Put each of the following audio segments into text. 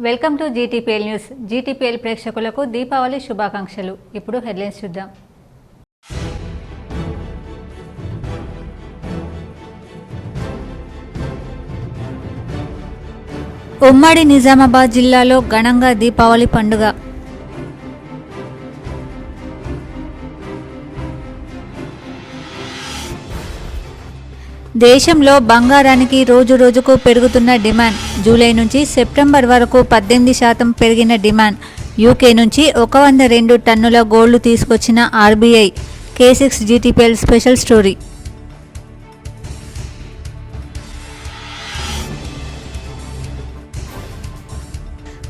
Welcome to GTPL news. GTPL ప్రేక్షకులకు దీపావళి శుభాకాంక్షలు. ఇప్పుడు హెడ్లైన్స్ చూద్దాం. ఉమ్మడి నిజామాబాద్ జిల్లాలో ఘనంగా దీపావళి పండుగ. దేశంలో బంగారానికి రోజు రోజుకు పెరుగుతున్న డిమాండ్. జూలై నుంచి సెప్టెంబర్ వరకు 18% పెరిగిన డిమాండ్. యూకే నుంచి 102 టన్నుల గోల్డ్ తీసుకొచ్చిన RBI. K6 GTPL special story.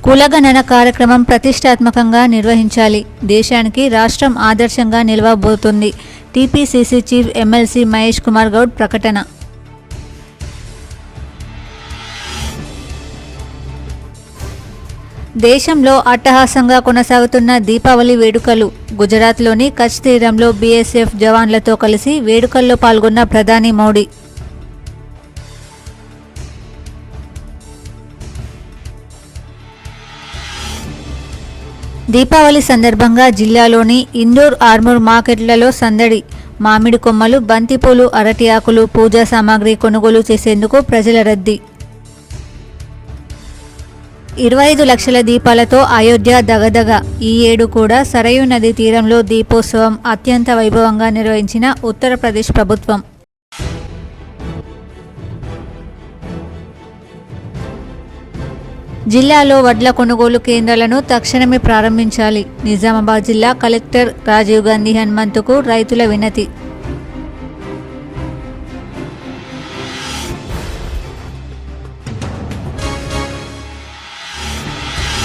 కులగణన కార్యక్రమం ప్రతిష్టాత్మకంగా నిర్వహించాలి. దేశానికి రాష్ట్రం ఆదర్శంగా నిలవబోతుంది. TPCC chief MLC Mahesh Kumar Goud ప్రకటన. దేశంలో అట్టహాసంగా కొనసాగుతున్న దీపావళి వేడుకలు. గుజరాత్లోని కచ్ తీరంలో బీఎస్ఎఫ్ జవాన్లతో కలిసి వేడుకల్లో పాల్గొన్న ప్రధాని మోడీ. దీపావళి సందర్భంగా జిల్లాలోని ఇండోర్ ఆర్మూర్ మార్కెట్లలో సందడి. మామిడి కొమ్మలు, బంతిపూలు, అరటి ఆకులు, పూజా సామాగ్రి కొనుగోలు చేసేందుకు ప్రజల రద్దీ. 25 లక్షల దీపాలతో అయోధ్య దగదగ. ఈ ఏడు కూడా సరయూ నది తీరంలో దీపోత్సవం అత్యంత వైభవంగా నిర్వహించిన ఉత్తరప్రదేశ్ ప్రభుత్వం. జిల్లాలో వడ్ల కొనుగోలు కేంద్రాలను తక్షణమే ప్రారంభించాలి. నిజామాబాద్ జిల్లా కలెక్టర్ రాజీవ్ గాంధీ హనుమంతుకు రైతుల వినతి.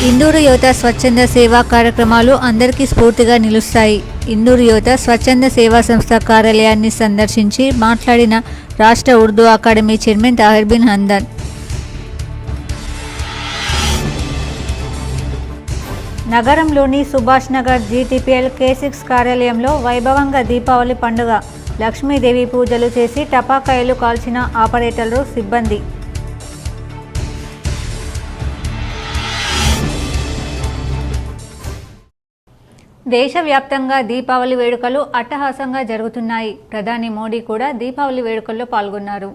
ఇందూరు యువత స్వచ్ఛంద సేవా కార్యక్రమాలు అందరికీ స్ఫూర్తిగా నిలుస్తాయి. ఇందూరు యువత స్వచ్ఛంద సేవా సంస్థ కార్యాలయాన్ని సందర్శించి మాట్లాడిన రాష్ట్ర ఉర్దూ అకాడమీ చైర్మన్ తాహిర్ బిన్ హందన్. నగరంలోని సుభాష్ నగర్ జీటీపీఎల్ K6 కార్యాలయంలో వైభవంగా దీపావళి పండుగ. లక్ష్మీదేవి పూజలు చేసి టపాకాయలు కాల్చిన ఆపరేటర్లు, సిబ్బంది. దేశవ్యాప్తంగా దీపావళి వేడుకలు అట్టహాసంగా జరుగుతున్నాయి. ప్రధాని మోడీ కూడా దీపావళి వేడుకల్లో పాల్గొన్నారు.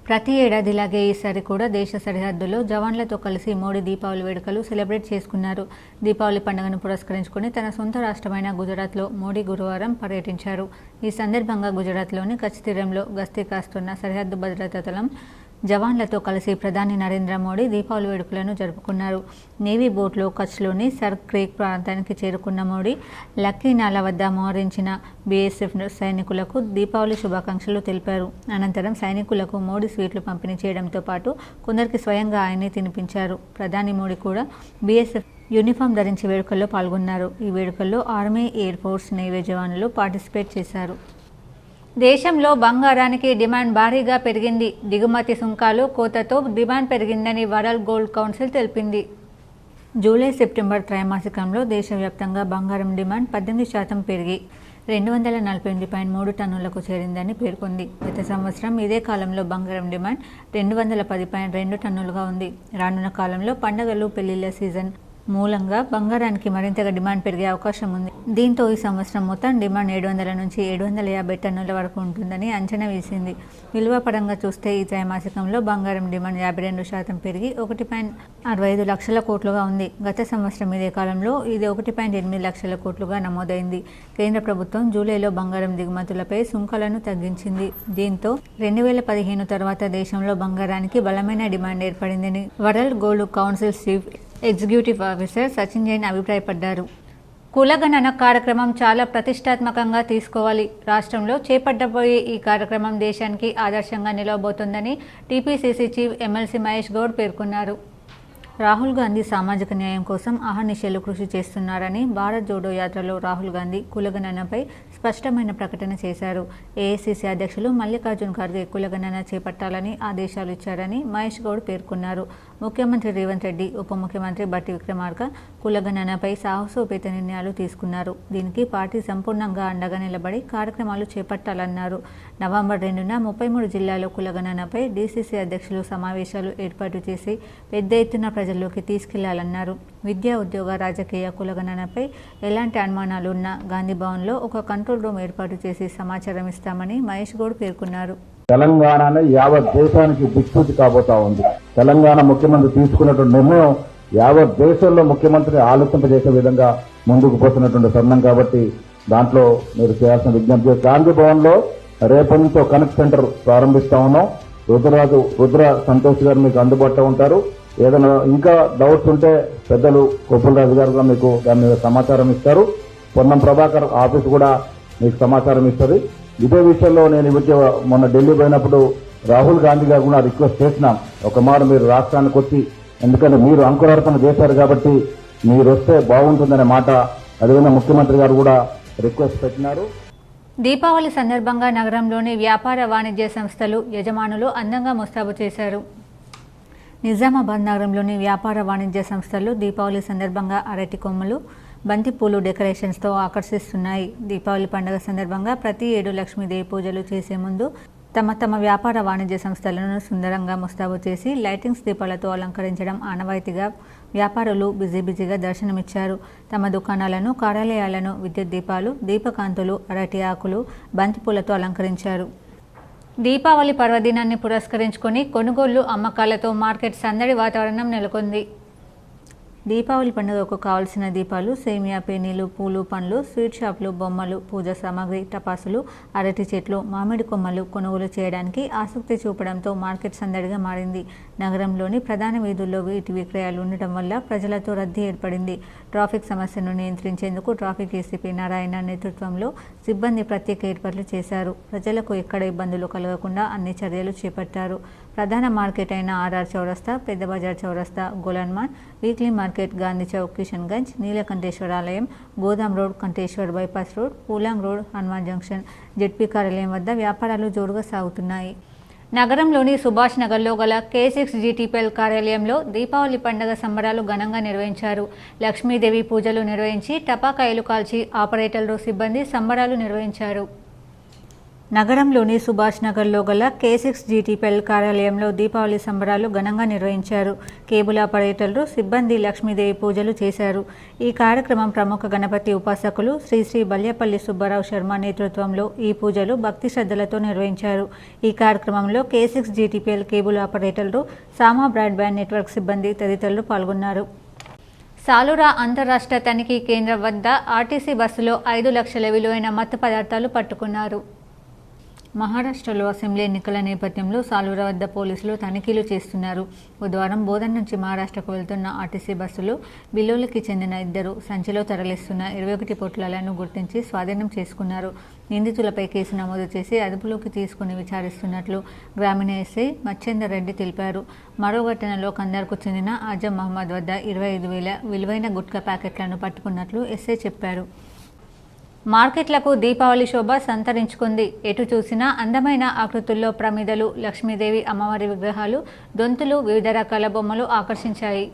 ప్రతి ఏడాదిలాగే ఈసారి కూడా దేశ సరిహద్దుల్లో జవాన్లతో కలిసి మోడీ దీపావళి వేడుకలు సెలబ్రేట్ చేసుకున్నారు. దీపావళి పండుగను పురస్కరించుకుని తన సొంత రాష్ట్రమైన గుజరాత్లో మోడీ గురువారం పర్యటించారు. ఈ సందర్భంగా గుజరాత్లోని కచ్ తీరంలో గస్తీ కాస్తున్న సరిహద్దు భద్రతా దళం జవాన్లతో కలిసి ప్రధాని నరేంద్ర మోడీ దీపావళి వేడుకలను జరుపుకున్నారు. నేవీ బోట్లో కచ్లోని సర్ క్రీక్ ప్రాంతానికి చేరుకున్న మోడీ లక్కీ నాలా వద్ద మోహరించిన బీఎస్ఎఫ్ సైనికులకు దీపావళి శుభాకాంక్షలు తెలిపారు. అనంతరం సైనికులకు మోడీ స్వీట్లు పంపిణీ చేయడంతో పాటు కొందరికి స్వయంగా ఆయనే తినిపించారు. ప్రధాని మోడీ కూడా బీఎస్ఎఫ్ యూనిఫామ్ ధరించి వేడుకల్లో పాల్గొన్నారు. ఈ వేడుకల్లో ఆర్మీ, ఎయిర్ ఫోర్స్, నేవీ జవాన్లు పార్టిసిపేట్ చేశారు. దేశంలో బంగారానికి డిమాండ్ భారీగా పెరిగింది. దిగుమతి సుంకాలు కోతతో డిమాండ్ పెరిగిందని వరల్డ్ గోల్డ్ కౌన్సిల్ తెలిపింది. జూలై సెప్టెంబర్ త్రైమాసికంలో దేశవ్యాప్తంగా బంగారం డిమాండ్ 18% పెరిగి 248.3 టన్నులకు చేరిందని పేర్కొంది. గత సంవత్సరం ఇదే కాలంలో బంగారం డిమాండ్ 210.2 టన్నులుగా ఉంది. రానున్న కాలంలో పండుగలు, పెళ్లిళ్ల సీజన్ మూలంగా బంగారానికి మరింతగా డిమాండ్ పెరిగే అవకాశం ఉంది. దీంతో ఈ సంవత్సరం మొత్తం డిమాండ్ 700 నుంచి 750 టన్నుల వరకు ఉంటుందని అంచనా వేసింది. విలువ పరంగా చూస్తే ఈ త్రైమాసికంలో బంగారం డిమాండ్ 52% పెరిగి 1.65 లక్షల కోట్లుగా ఉంది. గత సంవత్సరం ఇదే కాలంలో ఇది 1.8 లక్షల కోట్లుగా నమోదైంది. కేంద్ర ప్రభుత్వం జూలైలో బంగారం దిగుమతులపై సుంకాలను తగ్గించింది. దీంతో 2015 తర్వాత దేశంలో బంగారానికి బలమైన డిమాండ్ ఏర్పడిందని world gold council chief executive officer Sachin Jain అభిప్రాయపడ్డారు. కులగణన కార్యక్రమం చాలా ప్రతిష్టాత్మకంగా తీసుకోవాలి. రాష్ట్రంలో చేపట్టబోయే ఈ కార్యక్రమం దేశానికి ఆదర్శంగా నిలవబోతోందని TPCC chief MLC Mahesh Goud పేర్కొన్నారు. రాహుల్ గాంధీ సామాజిక న్యాయం కోసం అహర్నిశలు కృషి చేస్తున్నారని భారత్ జోడో యాత్రలో రాహుల్ గాంధీ కులగణనపై స్పష్టమైన ప్రకటన చేశారు. ఏఐసీసీ అధ్యక్షులు మల్లికార్జున్ ఖర్గే కులగణన చేపట్టాలని ఆదేశాలు ఇచ్చారని మహేష్ గౌడ్ పేర్కొన్నారు. ముఖ్యమంత్రి రేవంత్ రెడ్డి, ఉప ముఖ్యమంత్రి బట్టి విక్రమార్క కులగణనపై సాహసోపేత నిర్ణయాలు తీసుకున్నారు. దీనికి పార్టీ సంపూర్ణంగా అండగా నిలబడి కార్యక్రమాలు చేపట్టాలన్నారు. నవంబర్ 2న 33 జిల్లాల్లో కులగణనపై డీసీసీ అధ్యక్షులు సమావేశాలు ఏర్పాటు చేసి పెద్ద ఎత్తున ప్రజా ప్రజల్లోకి తీసుకెళ్లాలన్నారు. విద్యా, ఉద్యోగ, రాజకీయ కులగణనపై ఎలాంటి అనుమానాలు ఉన్నా గాంధీ భవన్లో ఒక కంట్రోల్ రూమ్ ఏర్పాటు చేసి సమాచారం ఇస్తామని మహేష్ గౌడ్ పేర్కొన్నారు. తెలంగాణనే యావత్ దేశానికి దిక్సూచి కాబోతా ఉంది. తెలంగాణ ముఖ్యమంత్రి తీసుకున్నటువంటి నిర్ణయం యావత్ దేశంలో ముఖ్యమంత్రిని ఆలోచింపజేసే విధంగా ముందుకు పోతున్నటువంటి తరుణం కాబట్టి దాంట్లో మీరు చేయాల్సిన విజ్ఞప్తి. గాంధీ భవన్ లో రేపటి నుంచి ఒక కనెక్ట్ సెంటర్ ప్రారంభిస్తా ఉన్నాం. రుద్ర సంతోష్ గారు మీకు అందుబాటులో ఉంటారు. ఏదైనా ఇంకా డౌట్స్ ఉంటే పెద్దలు కొప్పులరాజు గారు మీకు దాని మీద సమాచారం ఇస్తారు. పొన్నం ప్రభాకర్ ఆఫీస్ కూడా మీకు సమాచారం ఇస్తుంది. ఇదే విషయంలో నేను ఇప్పటికే మొన్న ఢిల్లీ పోయినప్పుడు రాహుల్ గాంధీ గారు కూడా రిక్వెస్ట్ చేసినాం. ఒక మాట మీరు రాష్ట్రానికి వచ్చి, ఎందుకంటే మీరు అంకురార్పణ చేశారు కాబట్టి మీరు వస్తే బాగుంటుందనే మాట అదేవిధంగా ముఖ్యమంత్రి గారు కూడా రిక్వెస్ట్ పెట్టినారు. దీపావళి సందర్భంగా నగరంలోని వ్యాపార వాణిజ్య సంస్థలు యజమానులు అందంగా ముస్తాబు చేశారు. నిజామాబాద్ నగరంలోని వ్యాపార వాణిజ్య సంస్థలు దీపావళి సందర్భంగా అరటి కొమ్మలు, బంతిపూలు డెకరేషన్స్తో ఆకర్షిస్తున్నాయి. దీపావళి పండుగ సందర్భంగా ప్రతి ఏడు లక్ష్మీదేవి పూజలు చేసే ముందు తమ వ్యాపార వాణిజ్య సంస్థలను సుందరంగా ముస్తాబు చేసి లైటింగ్స్ దీపాలతో అలంకరించడం ఆనవాయితీగా వ్యాపారులు బిజీగా దర్శనమిచ్చారు. తమ దుకాణాలను, కార్యాలయాలను విద్యుత్ దీపాలు, దీపకాంతులు, అరటి ఆకులు, బంతిపూలతో అలంకరించారు. దీపావళి పర్వదినాన్ని పురస్కరించుకొని కొనుగోళ్లు, అమ్మకాలతో మార్కెట్ సందడి వాతావరణం నెలకొంది. దీపావళి పండుగకు కావాల్సిన దీపాలు, సేమియా, పేనీలు, పూలు, పండ్లు, స్వీట్ షాపులు, బొమ్మలు, పూజా సామాగ్రి, టపాసులు, అరటి చెట్లు, మామిడి కొమ్మలు కొనుగోలు చేయడానికి ఆసక్తి చూపడంతో మార్కెట్ సందడిగా మారింది. నగరంలోని ప్రధాన వీధుల్లో వీటి విక్రయాలు ఉండటం వల్ల ప్రజలతో రద్దీ ఏర్పడింది. ట్రాఫిక్ సమస్యను నియంత్రించేందుకు ట్రాఫిక్ ఏసీపీ నారాయణ నేతృత్వంలో సిబ్బంది ప్రత్యేక ఏర్పాట్లు చేశారు. ప్రజలకు ఎక్కడ ఇబ్బందులు కలగకుండా అన్ని చర్యలు చేపట్టారు. ప్రధాన మార్కెట్ అయిన ఆర్ఆర్ చౌరస్తా, పెద్ద బజార్ చౌరస్తా, గోలన్మాన్, వీక్లీ మార్కెట్, గాంధీ చౌక్, కిషన్గంజ్, నీలకంఠేశ్వర ఆలయం, గోదాం road, Kanteshwar bypass road, Pulang road, Hanuman junction, ZP కార్యాలయం వద్ద వ్యాపారాలు జోరుగా సాగుతున్నాయి. నగరంలోని సుభాష్ నగర్లో గల K6 GTPL కార్యాలయంలో దీపావళి పండుగ సంబరాలు ఘనంగా నిర్వహించారు. లక్ష్మీదేవి పూజలు నిర్వహించి టపాకాయలు కాల్చి ఆపరేటర్లు, సిబ్బంది సంబరాలు నిర్వహించారు. నగరంలోని సుభాష్ నగర్లో గల K6 GTPL కార్యాలయంలో దీపావళి సంబరాలు ఘనంగా నిర్వహించారు. కేబుల్ ఆపరేటర్లు, సిబ్బంది లక్ష్మీదేవి పూజలు చేశారు. ఈ కార్యక్రమం ప్రముఖ గణపతి ఉపాసకులు శ్రీ బల్యపల్లి సుబ్బారావు శర్మ నేతృత్వంలో ఈ పూజలు భక్తి శ్రద్ధలతో నిర్వహించారు. ఈ కార్యక్రమంలో K6 GTPL కేబుల్ ఆపరేటర్లు, సామా బ్రాడ్బ్యాండ్ నెట్వర్క్ సిబ్బంది తదితరులు పాల్గొన్నారు. సాలూరా అంతర్రాష్ట్ర తనిఖీ కేంద్రం వద్ద ఆర్టీసీ బస్సులో 5 లక్షల విలువైన మత్తు పదార్థాలు పట్టుకున్నారు. మహారాష్ట్రలో అసెంబ్లీ ఎన్నికల నేపథ్యంలో సాలూరా వద్ద పోలీసులు తనిఖీలు చేస్తున్నారు. బుధవారం బోధన్ నుంచి మహారాష్ట్రకు వెళ్తున్న ఆర్టీసీ బస్సులో బిల్లోలకి చెందిన 2 సంచిలో తరలిస్తున్న 21 పొట్లాలను గుర్తించి స్వాధీనం చేసుకున్నారు. నిందితులపై కేసు నమోదు చేసి అదుపులోకి తీసుకుని విచారిస్తున్నట్లు గ్రామీణ ఎస్ఐ మచ్చేందర్ రెడ్డి తెలిపారు. మరో ఘటనలో కందార్కు చెందిన ఆజం మహమ్మద్ వద్ద 25,000 విలువైన గుట్కా ప్యాకెట్లను పట్టుకున్నట్లు ఎస్ఐ చెప్పారు. మార్కెట్లకు దీపావళి శోభ సంతరించుకుంది. ఎటు చూసినా అందమైన ఆకృతుల్లో ప్రమిదలు, లక్ష్మీదేవి అమ్మవారి విగ్రహాలు, దొంతులు, వివిధ రకాల బొమ్మలు ఆకర్షించాయి.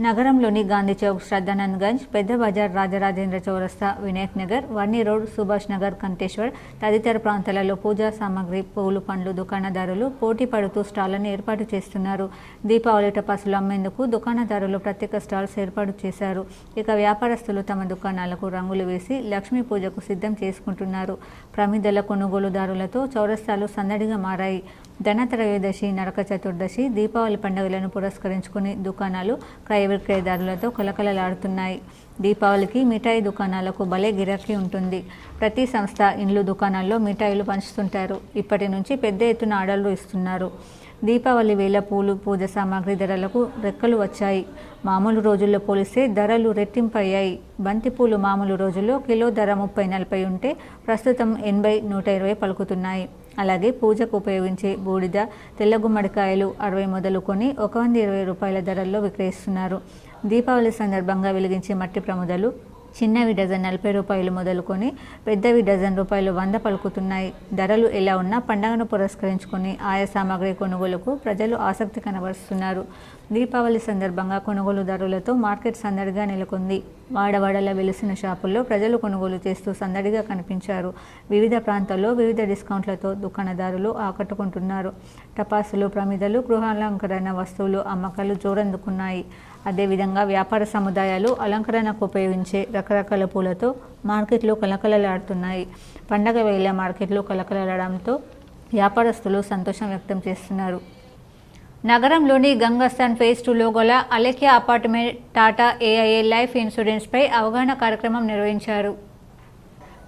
నగరంలోని గాంధీ చౌక్, శ్రద్ధానంద్ గంజ్, పెద్ద బజార్, రాజరాజేంద్ర చౌరస్తా, వినాయక్ నగర్, వర్ణి రోడ్, సుభాష్ నగర్, కంఠేశ్వర్ తదితర ప్రాంతాలలో పూజా సామాగ్రి, పూలు, పండ్లు దుకాణదారులు పోటీ పడుతూ స్టాళ్లను ఏర్పాటు చేస్తున్నారు. దీపావళి టపాసులు అమ్మేందుకు దుకాణదారులు ప్రత్యేక స్టాల్స్ ఏర్పాటు చేశారు. ఇక వ్యాపారస్తులు తమ దుకాణాలకు రంగులు వేసి లక్ష్మీ పూజకు సిద్ధం చేసుకుంటున్నారు. ప్రమిదల కొనుగోలుదారులతో చౌరస్తాలు సందడిగా మారాయి. ధనత్రయోదశి, నరక చతుర్దశి, దీపావళి పండుగలను పురస్కరించుకుని దుకాణాలు క్రయ విక్రయదారులతో కలకలలాడుతున్నాయి. దీపావళికి మిఠాయి దుకాణాలకు భలే గిరాకీ ఉంటుంది. ప్రతి సంస్థ ఇండ్లు దుకాణాల్లో మిఠాయిలు పంచుతుంటారు. ఇప్పటి నుంచి పెద్ద ఎత్తున ఆర్డర్లు ఇస్తున్నారు. దీపావళి వేళ పూలు, పూజ సామాగ్రి ధరలకు రెక్కలు వచ్చాయి. మామూలు రోజుల్లో పోలిస్తే ధరలు రెట్టింపయ్యాయి. బంతిపూలు మామూలు రోజుల్లో కిలో ధర 30-40 ఉంటే ప్రస్తుతం 80-120 పలుకుతున్నాయి. అలాగే పూజకు ఉపయోగించే బూడిద, తెల్ల గుమ్మడికాయలు 60 మొదలుకొని 120 రూపాయల ధరల్లో విక్రయిస్తున్నారు. దీపావళి సందర్భంగా వెలిగించే మట్టి ప్రమిదలు చిన్నవి డజన్ 40 రూపాయలు మొదలుకొని పెద్దవి డజన్ రూపాయలు 100 పలుకుతున్నాయి. ధరలు ఎలా ఉన్నా పండుగను పురస్కరించుకొని ఆయా సామాగ్రి కొనుగోలుకు ప్రజలు ఆసక్తి కనబరుస్తున్నారు. దీపావళి సందర్భంగా కొనుగోలుదారులతో మార్కెట్ సందడిగా నెలకొంది. వాడవాడల వెలిసిన షాపుల్లో ప్రజలు కొనుగోలు చేస్తూ సందడిగా కనిపించారు. వివిధ ప్రాంతాల్లో వివిధ డిస్కౌంట్లతో దుకాణదారులు ఆకట్టుకుంటున్నారు. టపాసులు, ప్రమిదలు, గృహాలంకరణ వస్తువులు అమ్మకాలు జోరందుకున్నాయి. అదేవిధంగా వ్యాపార సముదాయాలు అలంకరణకు ఉపయోగించే రకరకాల పూలతో మార్కెట్లు కలకలలాడుతున్నాయి. పండగ వేళ మార్కెట్లు కలకలలాడడంతో వ్యాపారస్తులు సంతోషం వ్యక్తం చేస్తున్నారు. నగరంలోని గంగాస్థాన్ ఫేజ్ 2లో గల Alekhya apartment Tata AIA life ఇన్సూరెన్స్పై అవగాహన కార్యక్రమం నిర్వహించారు.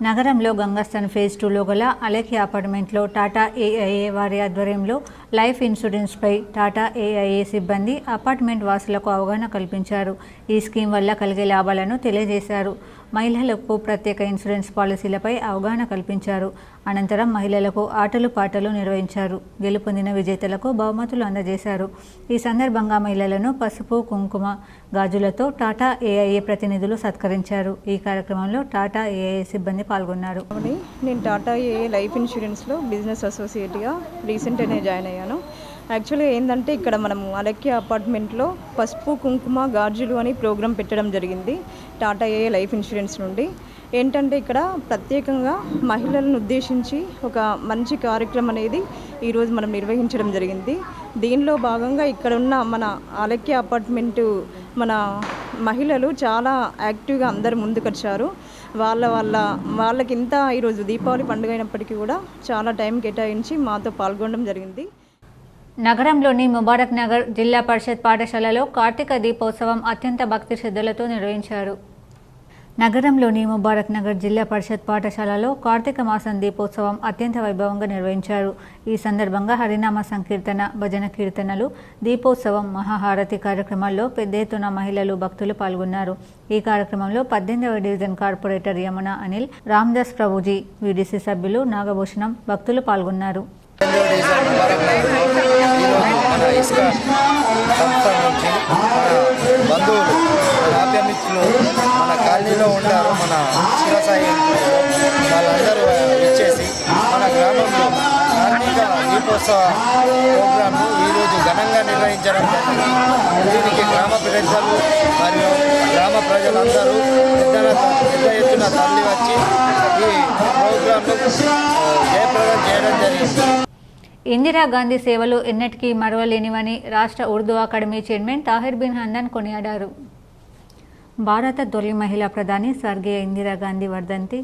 నగరంలో గంగాస్థాన్ ఫేజ్ 2లో గల అలేఖ్య అపార్ట్మెంట్లో టాటా ఏఐఏ వారి ఆధ్వర్యంలో లైఫ్ ఇన్సూరెన్స్పై టాటా ఏఐఏ సిబ్బంది అపార్ట్మెంట్ వాసులకు అవగాహన కల్పించారు. ఈ స్కీమ్ వల్ల కలిగే లాభాలను తెలియజేశారు. మహిళలకు ప్రత్యేక ఇన్సూరెన్స్ పాలసీలపై అవగాహన కల్పించారు. అనంతరం మహిళలకు ఆటలు పాటలు నిర్వహించారు. గెలుపొందిన విజేతలకు బహుమతులు అందజేశారు. ఈ సందర్భంగా మహిళలను పసుపు, కుంకుమ, గాజులతో టాటా ఏఐఏ ప్రతినిధులు సత్కరించారు. ఈ కార్యక్రమంలో టాటా ఏఐఏ సిబ్బంది పాల్గొన్నారు. నేను టాటా ఏఐఏ లైఫ్ ఇన్సూరెన్స్లో బిజినెస్ అసోసియేట్గా రీసెంట్గానే జాయిన్ అయ్యాను. యాక్చువల్గా ఏంటంటే ఇక్కడ మనము అలెక్య అపార్ట్మెంట్లో పసుపు, కుంకుమ, గాజులు అని ప్రోగ్రాం పెట్టడం జరిగింది టాటా ఏఐఏ లైఫ్ ఇన్సూరెన్స్ నుండి. ఏంటంటే ఇక్కడ ప్రత్యేకంగా మహిళలను ఉద్దేశించి ఒక మంచి కార్యక్రమం అనేది ఈరోజు మనం నిర్వహించడం జరిగింది. దీనిలో భాగంగా ఇక్కడ ఉన్న మన అలెక్య అపార్ట్మెంటు మన మహిళలు చాలా యాక్టివ్గా అందరు ముందుకొచ్చారు. వాళ్ళకి ఇంత ఈరోజు దీపావళి పండుగ అయినప్పటికీ కూడా చాలా టైం కేటాయించి మాతో పాల్గొనడం జరిగింది. నగరంలోని ముబారక్ నగర్ జిల్లా పరిషత్ పాఠశాలలో కార్తీక దీపోత్సవం అత్యంత భక్తి శ్రద్ధలతో నిర్వహించారు. నగరంలోని ముబారక్ నగర్ జిల్లా పరిషత్ పాఠశాలలో కార్తీక మాసం దీపోత్సవం అత్యంత వైభవంగా నిర్వహించారు. ఈ సందర్భంగా హరినామ సంకీర్తన, భజన కీర్తనలు, దీపోత్సవం, మహాహారతి కార్యక్రమాల్లో పెద్ద ఎత్తున మహిళలు, భక్తులు పాల్గొన్నారు. ఈ కార్యక్రమంలో 18వ division corporator Yamuna Anil, Ramdas Prabhuji, VDC సభ్యులు నాగభూషణం, భక్తులు పాల్గొన్నారు. బంధువులు, ఆప్యామిత్రులు మన కాలనీలో ఉంటారు. మన శివసాయి వాళ్ళందరూ ఇచ్చేసి మన గ్రామంలో కార్తీక దీపోత్సవ ప్రోగ్రాంను ఈరోజు ఘనంగా నిర్వహించడం జరిగింది. దీనికి గ్రామ పెద్దలు మరియు గ్రామ ప్రజలందరూ పెద్ద ఎత్తున తరలి వచ్చి ఈ ప్రోగ్రాంను జయప్రదం చేయడం జరిగింది. ఇందిరాగాంధీ సేవలు ఎన్నటికీ మరవలేనివని రాష్ట్ర ఉర్దూ అకాడమీ చైర్మన్ తాహిర్ బిన్ హందన్ కొనియాడారు. భారత తొలి మహిళా ప్రధాని స్వర్గీయ ఇందిరాగాంధీ వర్ధంతి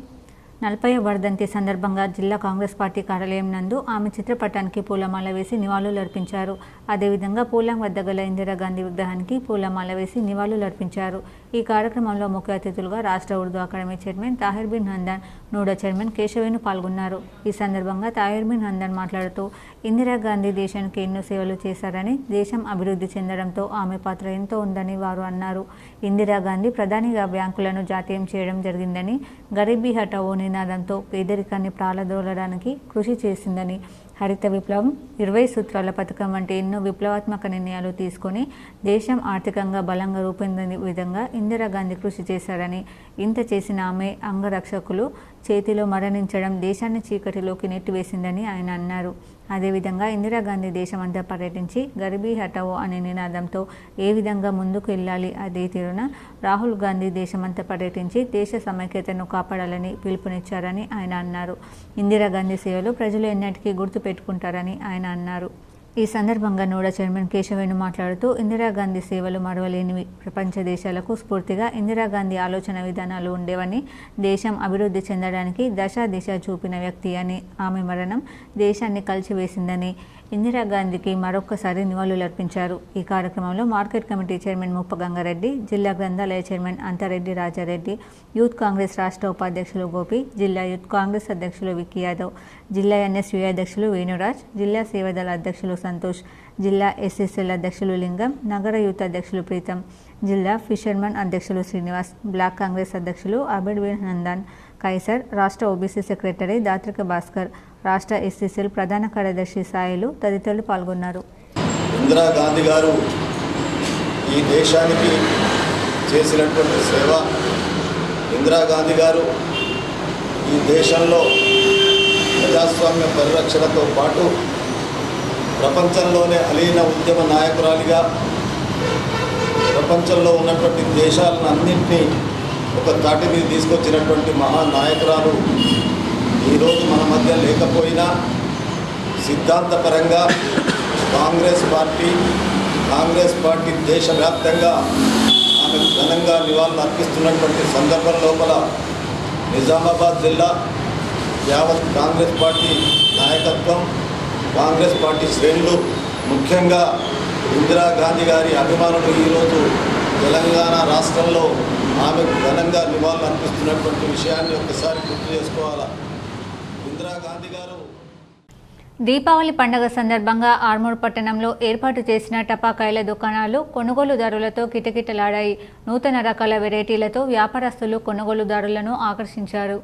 40వ వర్ధంతి సందర్భంగా జిల్లా కాంగ్రెస్ పార్టీ కార్యాలయం నందు ఆమె చిత్రపటానికి పూలమాల వేసి నివాళులర్పించారు. అదేవిధంగా పూలం వద్ద గల ఇందిరాగాంధీ విగ్రహానికి పూలమాల వేసి నివాళులర్పించారు. ఈ కార్యక్రమంలో ముఖ్య అతిథులుగా రాష్ట్ర Urdu academy chairman Tahir Bin Hamdan, NUDA chairman Keshavenu పాల్గొన్నారు. ఈ సందర్భంగా తాహిర్ బిన్ హందన్ మాట్లాడుతూ ఇందిరాగాంధీ దేశానికి ఎన్నో సేవలు చేశారని, దేశం అభివృద్ధి చెందడంతో ఆమె పాత్ర ఎంతో ఉందని వారు అన్నారు. ఇందిరాగాంధీ ప్రధానిగా బ్యాంకులను జాతీయం చేయడం జరిగిందని, గరీబీ హటావో నినాదంతో పేదరికాన్ని ప్రాలదోలడానికి కృషి చేసిందని, హరిత విప్లవం, 20 సూత్రాల పథకం వంటి ఎన్నో విప్లవాత్మక నిర్ణయాలు తీసుకొని దేశం ఆర్థికంగా బలంగా రూపొందిన విధంగా ఇందిరాగాంధీ కృషి చేశారని, ఇంత చేసిన ఆమె అంగరక్షకులు చేతిలో మరణించడం దేశాన్ని చీకటిలోకి నెట్టివేసిందని ఆయన అన్నారు. అదేవిధంగా ఇందిరాగాంధీ దేశమంతా పర్యటించి గరీబీ హటావో అనే నినాదంతో ఏ విధంగా ముందుకు వెళ్ళాలి, అదే తీరున రాహుల్ గాంధీ దేశమంతా పర్యటించి దేశ సమైక్యతను కాపాడాలని పిలుపునిచ్చారని ఆయన అన్నారు. ఇందిరాగాంధీ సేవలు ప్రజలు ఎన్నటికీ గుర్తుపెట్టుకుంటారని ఆయన అన్నారు. ఈ సందర్భంగా నూడా చైర్మన్ కేశవేను మాట్లాడుతూ ఇందిరాగాంధీ సేవలు మరవలేనివి, ప్రపంచ దేశాలకు స్ఫూర్తిగా ఇందిరాగాంధీ ఆలోచన విధానాలు ఉండేవని, దేశం అభివృద్ధి చెందడానికి దిశ చూపిన వ్యక్తి అని, ఆమె మరణం దేశాన్ని కలిసివేసిందని ఇందిరాగాంధీకి మరొక్కసారి నివాళులర్పించారు. ఈ కార్యక్రమంలో మార్కెట్ కమిటీ చైర్మన్ ముప్ప గంగారెడ్డి, జిల్లా గ్రంథాలయ చైర్మన్ అంతారెడ్డి రాజారెడ్డి, యూత్ కాంగ్రెస్ రాష్ట్ర ఉపాధ్యక్షులు గోపి, జిల్లా యూత్ కాంగ్రెస్ అధ్యక్షులు విక్కీ యాదవ్, జిల్లా ఎన్ఎస్యూ అధ్యక్షులు వేణురాజ్, జిల్లా సేవాదళ అధ్యక్షులు సంతోష్, జిల్లా ఎస్ఎస్ఎల్ అధ్యక్షులు లింగం, నగర యూత్ అధ్యక్షులు ప్రీతం, జిల్లా ఫిషర్మన్ అధ్యక్షులు శ్రీనివాస్, బ్లాక్ కాంగ్రెస్ అధ్యక్షులు అబిడ్ బిన్ నందన్ కైసర్, రాష్ట్ర ఓబీసీ సెక్రటరీ దాత్రిక భాస్కర్, రాష్ట్ర ఎస్సీసీఎల్ ప్రధాన కార్యదర్శి సాయిలు తదితరులు పాల్గొన్నారు. ఇందిరాగాంధీ గారు ఈ దేశానికి చేసినటువంటి సేవ ఇందిరాగాంధీ గారు ఈ దేశంలో ప్రజాస్వామ్య పరిరక్షణతో పాటు ప్రపంచంలోనే అలీన ఉద్యమ నాయకురాలిగా ప్రపంచంలో ఉన్నటువంటి దేశాలను అన్నింటినీ ఒక తాటి మీద తీసుకొచ్చినటువంటి మహానాయకురాలు ఈరోజు మన మధ్య లేకపోయినా సిద్ధాంతపరంగా కాంగ్రెస్ పార్టీ దేశవ్యాప్తంగా ఆమెకు ఘనంగా నివాళులు అర్పిస్తున్నటువంటి సందర్భం లోపల నిజామాబాద్ జిల్లా యావత్ కాంగ్రెస్ పార్టీ నాయకత్వం, కాంగ్రెస్ పార్టీ శ్రేణులు, ముఖ్యంగా ఇందిరాగాంధీ గారి అభిమానులు ఈరోజు తెలంగాణ రాష్ట్రంలో ఆమెకు ఘనంగా నివాళులు అర్పిస్తున్నటువంటి విషయాన్ని ఒకసారి గుర్తు చేసుకోవాలా. ఇందిరాగాంధీ గారు దీపావళి పండుగ సందర్భంగా ఆర్మూర్ పట్టణంలో ఏర్పాటు చేసిన టపాకాయల దుకాణాలు కొనుగోలుదారులతో కిటకిటలాడాయి. నూతన రకాల వెరైటీలతో వ్యాపారస్తులు కొనుగోలుదారులను ఆకర్షించారు.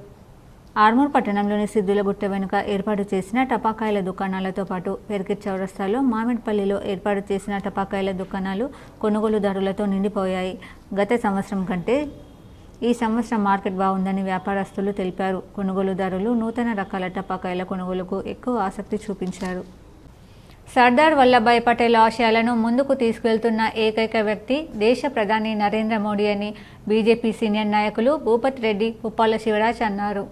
ఆర్మూర్ పట్టణంలోని సిద్ధులగుట్ట వెనుక ఏర్పాటు చేసిన టపాకాయల దుకాణాలతో పాటు పెర్కిట్ చౌరస్తాలో, మామిడిపల్లిలో ఏర్పాటు చేసిన టపాకాయల దుకాణాలు కొనుగోలుదారులతో నిండిపోయాయి. గత సంవత్సరం కంటే ఈ సంవత్సరం మార్కెట్ బాగుందని వ్యాపారస్తులు తెలిపారు. కొనుగోలుదారులు నూతన రకాల టపాకాయల కొనుగోలుకు ఎక్కువ ఆసక్తి చూపించారు. సర్దార్ వల్లభాయ్ పటేల్ ఆశయాలను ముందుకు తీసుకెళ్తున్న ఏకైక వ్యక్తి దేశ ప్రధాని నరేంద్ర మోడీ అని బీజేపీ సీనియర్ నాయకులు భూపత్ రెడ్డి, పుప్పాల శివరాజ్ అన్నారు.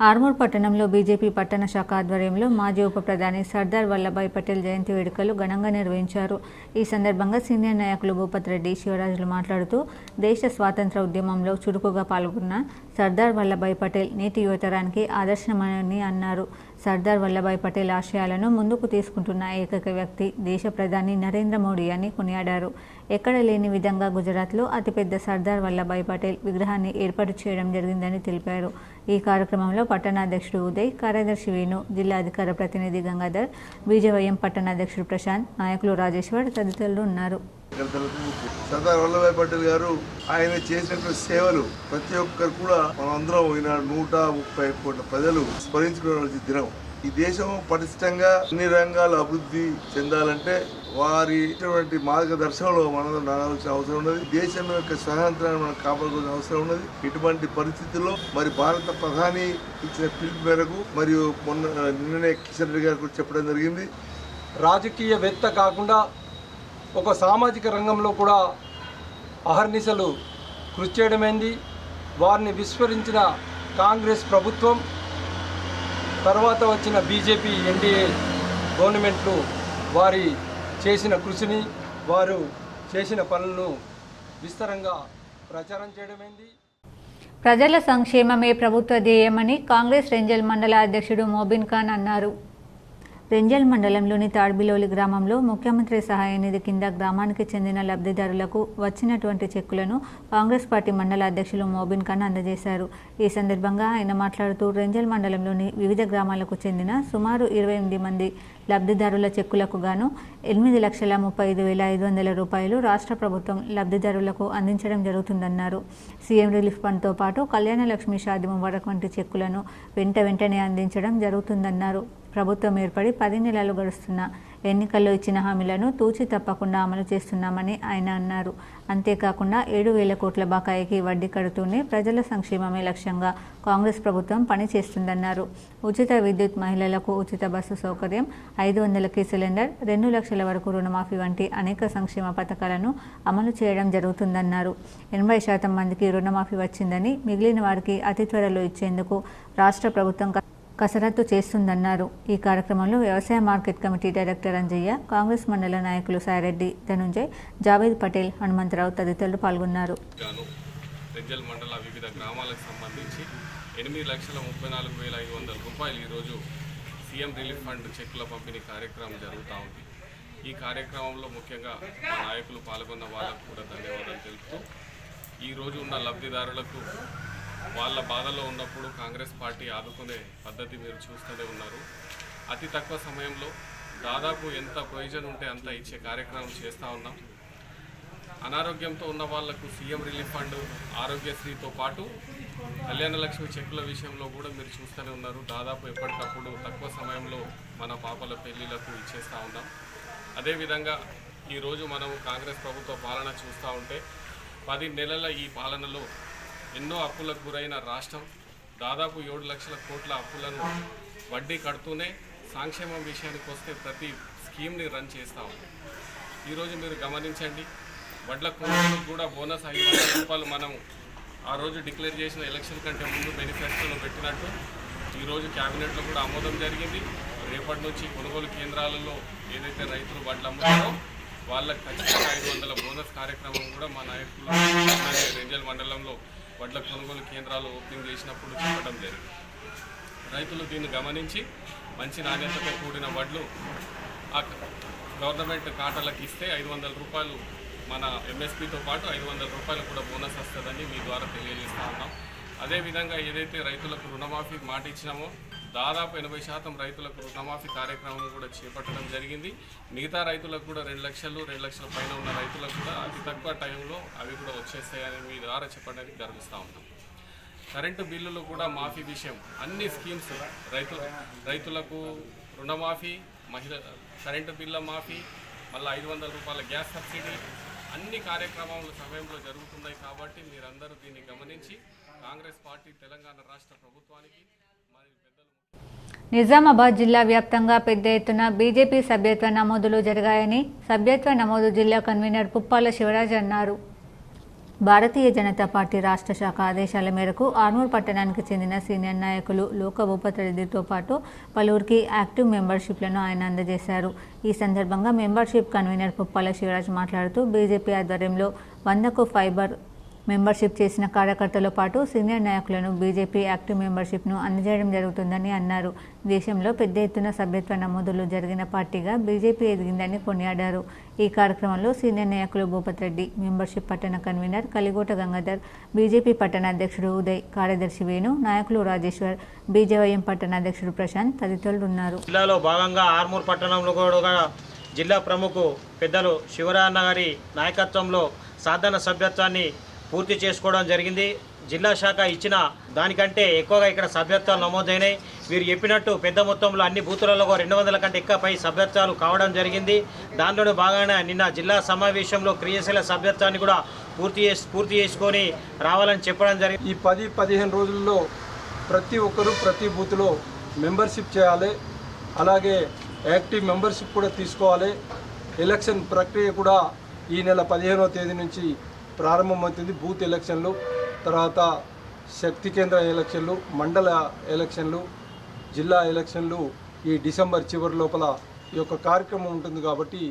ఆర్మూర్ పట్టణంలో బీజేపీ పట్టణ శాఖ ఆధ్వర్యంలో మాజీ ఉప ప్రధాని సర్దార్ వల్లభాయ్ పటేల్ జయంతి వేడుకలు ఘనంగా నిర్వహించారు. ఈ సందర్భంగా సీనియర్ నాయకులు భూపత్ రెడ్డి, శివరాజులు మాట్లాడుతూ దేశ స్వాతంత్ర ఉద్యమంలో చురుకుగా పాల్గొన్న సర్దార్ వల్లభాయ్ పటేల్ నేటి యువతరానికి ఆదర్శమని అన్నారు. సర్దార్ వల్లభాయ్ పటేల్ ఆశయాలను ముందుకు తీసుకుంటున్న ఏకైక వ్యక్తి దేశ ప్రధాని నరేంద్ర మోడీ అని కొనియాడారు. ఎక్కడ లేని విధంగా గుజరాత్లో అతిపెద్ద సర్దార్ వల్లభాయ్ పటేల్ విగ్రహాన్ని ఏర్పాటు చేయడం జరిగిందని తెలిపారు. ఈ కార్యక్రమంలో పట్టణాధ్యక్షుడు ఉదయ్, కార్యదర్శి వేణు, జిల్లా అధికార ప్రతినిధి గంగాధర్, బీజేవైఎం పట్టణాధ్యక్షుడు ప్రశాంత్, నాయకులు రాజేశ్వర్ తదితరులు ఉన్నారు. సర్దార్ వల్లభాయ్ పటేల్ గారు ఆయన చేసినటువంటి సేవలు ప్రతి ఒక్కరు కూడా మనం అందరం 130 కోట్ల ప్రజలు స్మరించుకునే దినం. ఈ దేశం పటిష్టంగా అన్ని రంగాలు అభివృద్ధి చెందాలంటే వారి మార్గదర్శనంలో మనం నడవాల్సిన అవసరం ఉన్నది. దేశం యొక్క స్వాతంత్రాన్ని మనం కాపాడుకోవాల్సిన అవసరం ఉన్నది. ఇటువంటి పరిస్థితుల్లో మరి భారత ప్రధాని ఇచ్చిన పిలుపు మేరకు మరియు నిన్ననే కిషన్ రెడ్డి గారు కూడా చెప్పడం జరిగింది. రాజకీయవేత్త కాకుండా ఒక సామాజిక రంగంలో కూడా అహర్నిశలు కృషి చేయడమైంది. వారిని విస్మరించిన కాంగ్రెస్ ప్రభుత్వం, తర్వాత వచ్చిన బీజేపీ ఎన్డీఏ గవర్నమెంట్లు వారి చేసిన కృషిని, వారు చేసిన పనులను విస్తరంగా ప్రచారం చేయడమైంది. ప్రజల సంక్షేమమే ప్రభుత్వ ధ్యేయమని కాంగ్రెస్ రెంజల్ మండల అధ్యక్షుడు మోబిన్ ఖాన్ అన్నారు. రెంజల్ మండలంలోని తాడ్బిలోలి గ్రామంలో ముఖ్యమంత్రి సహాయ నిధి కింద గ్రామానికి చెందిన లబ్ధిదారులకు వచ్చినటువంటి చెక్కులను కాంగ్రెస్ పార్టీ మండల అధ్యక్షులు మోబిన్ ఖాన్ అందజేశారు. ఈ సందర్భంగా ఆయన మాట్లాడుతూ రెంజల్ మండలంలోని వివిధ గ్రామాలకు చెందిన సుమారు 28 మంది లబ్ధిదారుల చెక్కులకు గాను 8,35,500 రూపాయలు రాష్ట్ర ప్రభుత్వం లబ్ధిదారులకు అందించడం జరుగుతుందన్నారు. సీఎం రిలీఫ్ ఫండ్తో పాటు కళ్యాణ లక్ష్మి, షాదీ ముబారక్ వంటి చెక్కులను వెంటనే అందించడం జరుగుతుందన్నారు. ప్రభుత్వం ఏర్పడి 10 నెలలు గడుస్తున్నా ఎన్నికల్లో ఇచ్చిన హామీలను తూచి తప్పకుండా అమలు చేస్తున్నామని ఆయన అన్నారు. అంతేకాకుండా 7,000 కోట్ల బకాయికి వడ్డీ కడుతూనే ప్రజల సంక్షేమమే లక్ష్యంగా కాంగ్రెస్ ప్రభుత్వం పనిచేస్తుందన్నారు. ఉచిత విద్యుత్, మహిళలకు ఉచిత బస్సు సౌకర్యం, 500కి సిలిండర్, 2 లక్షల వరకు రుణమాఫీ వంటి అనేక సంక్షేమ పథకాలను అమలు చేయడం జరుగుతుందన్నారు. 80% మందికి రుణమాఫీ వచ్చిందని, మిగిలిన వారికి అతి త్వరలో ఇచ్చేందుకు రాష్ట్ర ప్రభుత్వం కసరత్తు చేస్తుందన్నారు. ఈ కార్యక్రమంలో వ్యవసాయ market committee director Anjaiah, Congress మండల నాయకులు సాయిరెడ్డి, ధనుంజయ్, జావేద్ పటేల్, హనుమంతరావు తదితరులు పాల్గొన్నారు. రెంజల్ మండల వివిధ గ్రామాలకు సంబంధించి 8,34,500 రూపాయలు ఈరోజు సీఎం రిలీఫ్ ఫండ్ చెక్కుల పంపిణీ కార్యక్రమం జరుగుతూ ఉంది. ఈ కార్యక్రమంలో ముఖ్యంగా మా నాయకులు పాల్గొన్న వాళ్ళకు కూడా ధన్యవాదాలు తెలుపుతూ, ఈరోజు ఉన్న లబ్ధిదారులకు వాళ్ళ బాధలో ఉన్నప్పుడు కాంగ్రెస్ పార్టీ ఆదుకునే పద్ధతి మీరు చూస్తూనే ఉన్నారు. అతి తక్కువ సమయంలో దాదాపు ఎంత ప్రయోజనం ఉంటే అంత ఇచ్చే కార్యక్రమం చేస్తూ ఉన్నాం. అనారోగ్యంతో ఉన్న వాళ్లకు సీఎం రిలీఫ్ ఫండ్, ఆరోగ్యశ్రీతో పాటు కళ్యాణ లక్ష్మి చెక్కుల విషయంలో కూడా మీరు చూస్తూనే ఉన్నారు. దాదాపు ఎప్పటికప్పుడు తక్కువ సమయంలో మన పాపల పెళ్లిలకు ఇచ్చేస్తూ ఉన్నాం. అదేవిధంగా ఈరోజు మనము కాంగ్రెస్ ప్రభుత్వ పాలన చూస్తూ ఉంటే 10 నెలల ఈ పాలనలో ఎన్నో అప్పులకు గురైన రాష్ట్రం దాదాపు 7 లక్షల కోట్ల అప్పులను వడ్డీ కడుతూనే సంక్షేమం విషయానికి వస్తే ప్రతి స్కీమ్ని రన్ చేస్తూ ఉంది. ఈరోజు మీరు గమనించండి, వడ్ల కొనుగోలుకు కూడా బోనస్ 500 రూపాయలు మనం ఆ రోజు డిక్లేర్ చేసిన ఎలక్షన్ కంటే ముందు మేనిఫెస్టోలో పెట్టినట్టు ఈరోజు క్యాబినెట్లో కూడా ఆమోదం జరిగింది. రేపటి నుంచి కొనుగోలు కేంద్రాలలో ఏదైతే రైతులు వడ్లు అమ్ముతారో వాళ్ళకి ఖచ్చితంగా 500 బోనస్ కార్యక్రమం కూడా మా నాయకులు రేంజల్ మండలంలో వడ్ల కొనుగోలు కేంద్రాలు ఓపెనింగ్ చేసినప్పుడు చెప్పడం జరిగింది. రైతులు దీన్ని గమనించి మంచి నాణ్యతతో కూడిన వడ్లు ఆ గవర్నమెంట్ ఖాతాలకు ఇస్తే 500 రూపాయలు మన ఎంఎస్పీతో పాటు 500 రూపాయలు కూడా బోనస్ వస్తుందని మీ ద్వారా తెలియజేస్తూ ఉన్నాం. అదేవిధంగా ఏదైతే రైతులకు రుణమాఫీ మాట ఇచ్చినామో దాదాపు 80% రైతులకు రుణమాఫీ కార్యక్రమం కూడా చేపట్టడం జరిగింది. మిగతా రైతులకు కూడా 2 లక్షలు 2 లక్షల పైన ఉన్న రైతులకు కూడా అతి తక్కువ టైంలో అవి కూడా వచ్చేస్తాయని మీ ద్వారా చెప్పడానికి గర్విస్తూ ఉన్నాం. కరెంటు బిల్లులు కూడా మాఫీ విషయం అన్ని స్కీమ్స్ రైతులకు రుణమాఫీ, కరెంటు బిల్ల మాఫీ, మళ్ళీ 500 రూపాయల గ్యాస్ సబ్సిడీ అన్ని కార్యక్రమాలు సమయంలో జరుగుతున్నాయి. కాబట్టి మీరందరూ దీన్ని గమనించి కాంగ్రెస్ పార్టీ తెలంగాణ రాష్ట్ర ప్రభుత్వానికి మరి పెద్దలు. నిజామాబాద్ జిల్లా వ్యాప్తంగా పెద్ద ఎత్తున బీజేపీ సభ్యత్వ నమోదులు జరిగాయని సభ్యత్వ నమోదు జిల్లా కన్వీనర్ పుప్పాల శివరాజ్ అన్నారు. భారతీయ జనతా పార్టీ రాష్ట్ర శాఖ ఆదేశాల మేరకు ఆర్మూర్ పట్టణానికి చెందిన సీనియర్ నాయకులు లోక భూపతిరెడ్డితో పాటు పలువురికి యాక్టివ్ మెంబర్షిప్లను ఆయన అందజేశారు. ఈ సందర్భంగా మెంబర్షిప్ కన్వీనర్ పుప్పాల శివరాజ్ మాట్లాడుతూ బీజేపీ ఆధ్వర్యంలో 100కు ఫైబర్ మెంబర్షిప్ చేసిన కార్యకర్తలతో పాటు సీనియర్ నాయకులను బీజేపీ యాక్టివ్ మెంబర్షిప్ను అందజేయడం జరుగుతుందని అన్నారు. దేశంలో పెద్ద ఎత్తున సభ్యత్వ నమోదులు జరిగిన పార్టీగా బీజేపీ ఎదిగిందని కొనియాడారు. ఈ కార్యక్రమంలో సీనియర్ నాయకులు భూపతిరెడ్డి, మెంబర్షిప్ పట్టణ కన్వీనర్ కలిగోట గంగాధర్, బీజేపీ పట్టణ అధ్యక్షుడు ఉదయ్, కార్యదర్శి వేణు, నాయకులు రాజేశ్వర్, బీజేవైఎం పట్టణ అధ్యక్షుడు ప్రశాంత్ తదితరులు ఉన్నారు. జిల్లాలో భాగంగా ఆర్మూర్ పట్టణంలో కూడా జిల్లా ప్రముఖ పెద్దలు శివరాన్న గారి నాయకత్వంలో సాధారణ సభ్యత్వాన్ని పూర్తి చేసుకోవడం జరిగింది. జిల్లా శాఖ ఇచ్చిన దానికంటే ఎక్కువగా ఇక్కడ సభ్యత్వాలు నమోదైనాయి. వీరు చెప్పినట్టు పెద్ద మొత్తంలో అన్ని బూతులలో 200 కంటే ఎక్కువపై సభ్యత్వాలు కావడం జరిగింది. దానిలోనే భాగంగా నిన్న జిల్లా సమావేశంలో క్రియాశీల సభ్యత్వాన్ని కూడా పూర్తి చేసుకొని రావాలని చెప్పడం జరిగింది. ఈ 10-15 రోజుల్లో ప్రతి ఒక్కరూ ప్రతి బూత్లో మెంబర్షిప్ చేయాలి. అలాగే యాక్టివ్ మెంబర్షిప్ కూడా తీసుకోవాలి. ఎలక్షన్ ప్రక్రియ కూడా ఈ నెల 15వ తేదీ నుంచి ప్రారంభమవుతుంది. బూత్ ఎలక్షన్లు, తర్వాత శక్తి కేంద్ర ఎలక్షన్లు, మండల ఎలక్షన్లు, జిల్లా ఎలక్షన్లు ఈ డిసెంబర్ చివరి లోపల ఈ యొక్క కార్యక్రమం ఉంటుంది. కాబట్టి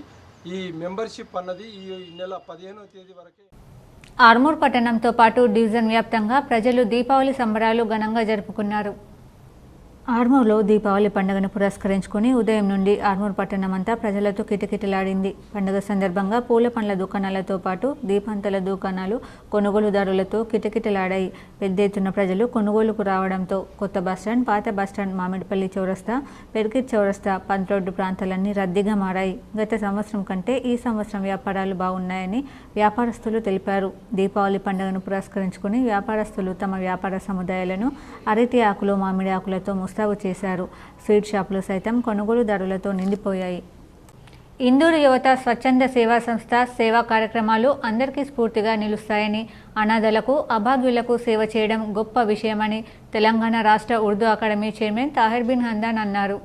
ఈ మెంబర్షిప్ అన్నది ఈ నెల 15వ తేదీ వరకే. ఆర్మూర్ పట్టణంతో పాటు డివిజన్ వ్యాప్తంగా ప్రజలు దీపావళి సంబరాలు ఘనంగా జరుపుకున్నారు. ఆర్మూర్లో దీపావళి పండుగను పురస్కరించుకుని ఉదయం నుండి ఆర్మూర్ పట్టణం అంతా ప్రజలతో కిటకిటలాడింది. పండుగ సందర్భంగా పూల పండ్ల దుకాణాలతో పాటు దీపాంతల దుకాణాలు కొనుగోలుదారులతో కిటకిటలాడాయి. పెద్ద ఎత్తున ప్రజలు కొనుగోలుకు రావడంతో కొత్త బస్టాండ్, పాత బస్టాండ్, మామిడిపల్లి చౌరస్తా, పెర్కిట్ చౌరస్తా, పంత్ రోడ్డు ప్రాంతాలన్నీ రద్దీగా మారాయి. గత సంవత్సరం కంటే ఈ సంవత్సరం వ్యాపారాలు బాగున్నాయని వ్యాపారస్తులు తెలిపారు. దీపావళి పండుగను పురస్కరించుకుని వ్యాపారస్తులు తమ వ్యాపార సముదాయాలను అరటి ఆకులు, మామిడి ఆకులతో ముస్తాబు చేశారు. స్వీట్ షాపులు సైతం కొనుగోలుదారులతో నిండిపోయాయి. ఇందూరు యువత స్వచ్ఛంద సేవా సంస్థ సేవా కార్యక్రమాలు అందరికీ స్ఫూర్తిగా నిలుస్తాయని, అనాథలకు, అభాగ్యులకు సేవ చేయడం గొప్ప విషయమని తెలంగాణ రాష్ట్ర Urdu academy chairman Tahir bin Hamdan అన్నారు.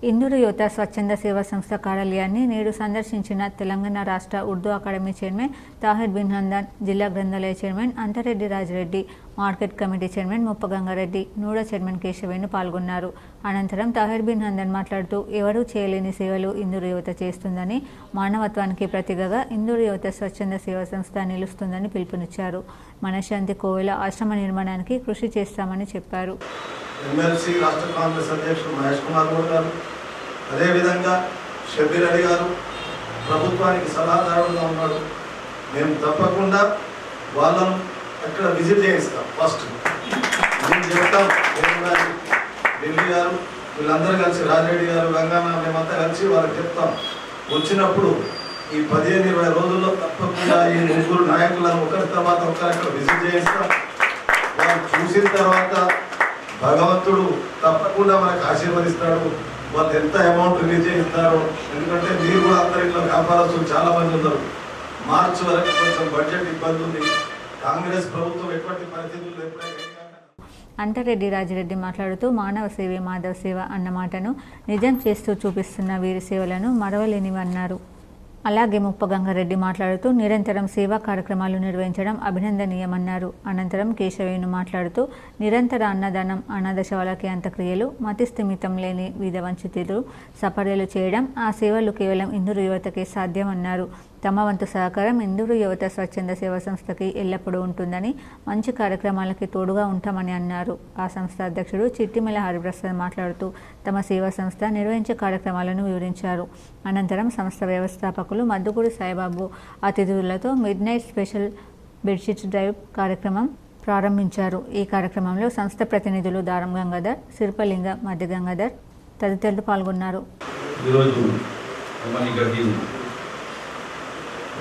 ఇందూరు యువత స్వచ్ఛంద సేవా సంస్థ కార్యాలయాన్ని నేడు సందర్శించిన తెలంగాణ రాష్ట్ర Urdu academy chairman Tahir bin Hamdan, జిల్లా గ్రంథాలయ chairman Anthareddy Rajireddy, market committee chairman Muppagangareddy, NUDA chairman Keshavenu పాల్గొన్నారు. అనంతరం తాహిర్ బిన్ హందాన్ మాట్లాడుతూ ఎవరూ చేయలేని సేవలు ఇందూరు యువత చేస్తుందని, మానవత్వానికి ప్రతీకగా ఇందూరు యువత స్వచ్ఛంద సేవా సంస్థ నిలుస్తుందని పిలుపునిచ్చారు. మనశ్శాంతి కోవెల ఆశ్రమ నిర్మాణానికి కృషి చేస్తామని చెప్పారు. ఎమ్మెల్సీ రాష్ట్ర కాంగ్రెస్ అధ్యక్షుడు మహేష్ కుమార్ గౌడ్ గారు, అదేవిధంగా షబీర్ అలీ గారు ప్రభుత్వానికి సలహాదారుడుగా ఉన్నాడు. మేము తప్పకుండా వాళ్ళను అక్కడ విజిట్ చేయిస్తాం. ఫస్ట్ మేము చెప్తాం, ఢిల్లీ గారు వీళ్ళందరూ కలిసి, రాజిరెడ్డి గారు, గంగన్న, మేమంతా కలిసి వాళ్ళకి చెప్తాం. వచ్చినప్పుడు ఈ 15-20 రోజుల్లో తప్పకుండా ఈ 3 నాయకులను ఒకరి తర్వాత ఒకరు అక్కడ విజిట్ చేయిస్తాం. వాళ్ళు చూసిన తర్వాత భగవంతుడు తప్పకుండా మనకు ఆశీర్వదిస్తాడు. వాళ్ళు ఎంత అమౌంట్ రిలీజ్ చేయిస్తారో, ఎందుకంటే మీరు కూడా అందరిలో వ్యాపారస్తులు చాలా మంది ఉన్నారు. మార్చి వరకు కొంచెం బడ్జెట్ ఇబ్బంది ఉంది. కాంగ్రెస్ ప్రభుత్వం ఎటువంటి పరిస్థితుల్లో ఎప్పుడైతే అంటారెడ్డి రాజిరెడ్డి మాట్లాడుతూ మానవ సేవే మాధవ సేవ అన్న మాటను నిజం చేస్తూ చూపిస్తున్న వీరి సేవలను మరవలేనివన్నారు. అలాగే ముప్పగంగారెడ్డి మాట్లాడుతూ నిరంతరం సేవా కార్యక్రమాలు నిర్వహించడం అభినందనీయమన్నారు. అనంతరం కేశవేణు మాట్లాడుతూ నిరంతర అన్నదానం, అనాథ శవాలకి అంత్యక్రియలు, మతి స్థిమితం లేని విధ వంచితులు సపర్యలు చేయడం, ఆ సేవలు కేవలం ఇందూరు యువతకే సాధ్యమన్నారు. తమ వంతు సహకారం ఇందూరు యువత స్వచ్ఛంద సేవా సంస్థకి ఎల్లప్పుడూ ఉంటుందని, మంచి కార్యక్రమాలకి తోడుగా ఉంటామని అన్నారు. ఆ సంస్థ అధ్యక్షుడు చిట్టిమల హరిప్రసాద్ మాట్లాడుతూ తమ సేవా సంస్థ నిర్వహించే కార్యక్రమాలను వివరించారు. అనంతరం సంస్థ వ్యవస్థాపకులు మద్దుకూరి సాయిబాబు అతిథులతో midnight special bedsheets drive కార్యక్రమం ప్రారంభించారు. ఈ కార్యక్రమంలో సంస్థ ప్రతినిధులు దారం గంగాధర్, సిరిపలింగ, మధ్య గంగాధర్ తదితరులు పాల్గొన్నారు.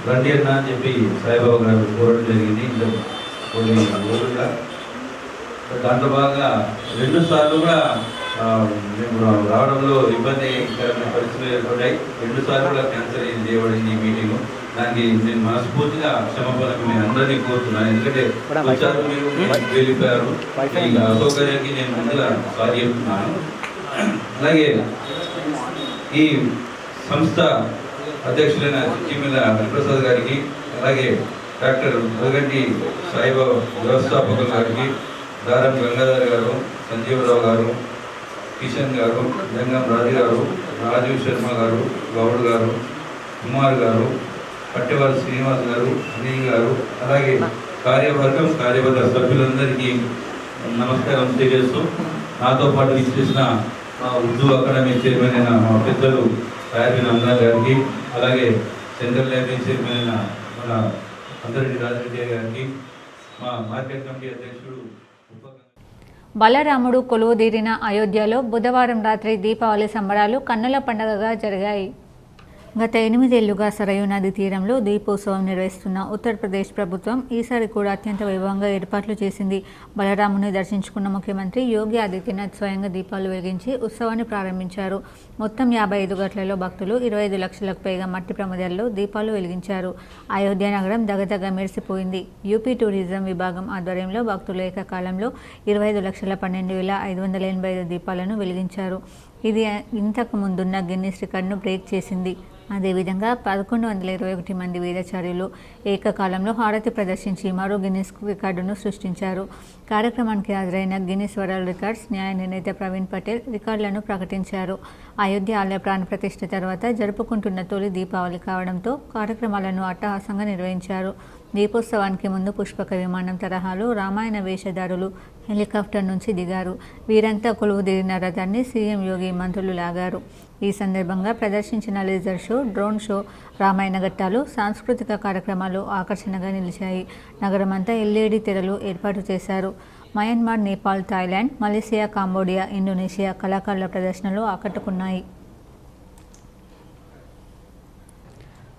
రండి అన్న అని చెప్పి సాయిబాబా గారు కోరడం జరిగింది. ఇంత కొన్ని రోజులుగా దాంట్లో భాగంగా 2 సార్లు కూడా మేము రావడంలో ఇబ్బందికరమైన పరిస్థితులు ఏర్పడ్డాయి. 2 సార్లు కూడా క్యాన్సిల్ చేయబడింది ఈ మీటింగ్. దానికి నేను మనస్ఫూర్తిగా క్షమాపణకు నేను అందరినీ కోరుతున్నాను. ఎందుకంటే వచ్చారు, మీరు వెళ్ళిపోయారు, ఈ అసౌకర్యానికి నేను ముందుగా సారీ చెప్తున్నాను. అలాగే ఈ సంస్థ అధ్యక్షులైన చిట్టిమల హరిప్రసాద్ గారికి, అలాగే డాక్టర్ మదగంటి సాయిబాబా వ్యవస్థాపకుల గారికి, దారం గంగాధర్ గారు, సంజీవరావు గారు, కిషన్ గారు, జంగం రాజు గారు, రాజీవ్ శర్మ గారు, గౌడ్ గారు, కుమార్ గారు, పట్టెవారి శ్రీనివాస్ గారు, అనిల్ గారు, అలాగే కార్యవర్గం, కార్యవర్గ సభ్యులందరికీ నమస్కారం తెలియజేస్తూ, నాతో పాటు ఇచ్చేసిన మా ఉర్దూ అకాడమీ చైర్మన్ అయిన మా పెద్దలు సాయిబిన్ అమ్రాన్ గారికి, అలాగే సెంట్రల్ లైబ్రరీ చైర్మన్ అయిన మన అంటారెడ్డి రాజిరెడ్డి గారికి, మా మార్కెట్ కమిటీ అధ్యక్షుడు బలరాముడు కొలువుదీరిన అయోధ్యలో బుధవారం రాత్రి దీపావళి సంబరాలు కన్నుల పండుగగా జరిగాయి. గత 8 ఏళ్లుగా సరయూ నది తీరంలో దీపోత్సవం నిర్వహిస్తున్న ఉత్తరప్రదేశ్ ప్రభుత్వం ఈసారి కూడా అత్యంత వైభవంగా ఏర్పాట్లు చేసింది. బలరాముని దర్శించుకున్న ముఖ్యమంత్రి యోగి ఆదిత్యనాథ్ స్వయంగా దీపాలు వెలిగించి ఉత్సవాన్ని ప్రారంభించారు. మొత్తం 55 గంటలలో భక్తులు 25 లక్షలకు పైగా మట్టి ప్రమిదల్లో దీపాలు వెలిగించారు. అయోధ్య నగరం దగదగ మెరిసిపోయింది. యూపీ టూరిజం విభాగం ఆధ్వర్యంలో భక్తులు ఏకకాలంలో 25,12,585 దీపాలను వెలిగించారు. ఇది ఇంతకు ముందున్న గిన్నిస్ రికార్డును బ్రేక్ చేసింది. అదేవిధంగా 1121 మంది వేదాచార్యులు ఏకకాలంలో హారతి ప్రదర్శించి మరో గిన్నిస్ రికార్డును సృష్టించారు. కార్యక్రమానికి హాజరైన గిన్నిస్ వరల్డ్ రికార్డ్స్ న్యాయ నిర్ణేత ప్రవీణ్ పటేల్ రికార్డులను ప్రకటించారు. అయోధ్య ఆలయ ప్రాణ ప్రతిష్ఠ తర్వాత జరుపుకుంటున్న తొలి దీపావళి కావడంతో కార్యక్రమాలను అట్టహాసంగా నిర్వహించారు. దీపోత్సవానికి ముందు పుష్పక విమానం తరహాలో రామాయణ వేషధారులు హెలికాప్టర్ నుంచి దిగారు. వీరంతా కొలువుదీరిన రథాన్ని సీఎం యోగి మంత్రులు లాగారు. ఈ సందర్భంగా ప్రదర్శించిన laser show, drone show, Ramayana ఘట్టాలు, సాంస్కృతిక కార్యక్రమాలు ఆకర్షణగా నిలిచాయి. నగరమంతా ఎల్ఈడి తెరలు ఏర్పాటు చేశారు. Myanmar, Nepal, Thailand, Malaysia, Cambodia, Indonesia కళాకారుల ప్రదర్శనలు ఆకట్టుకున్నాయి.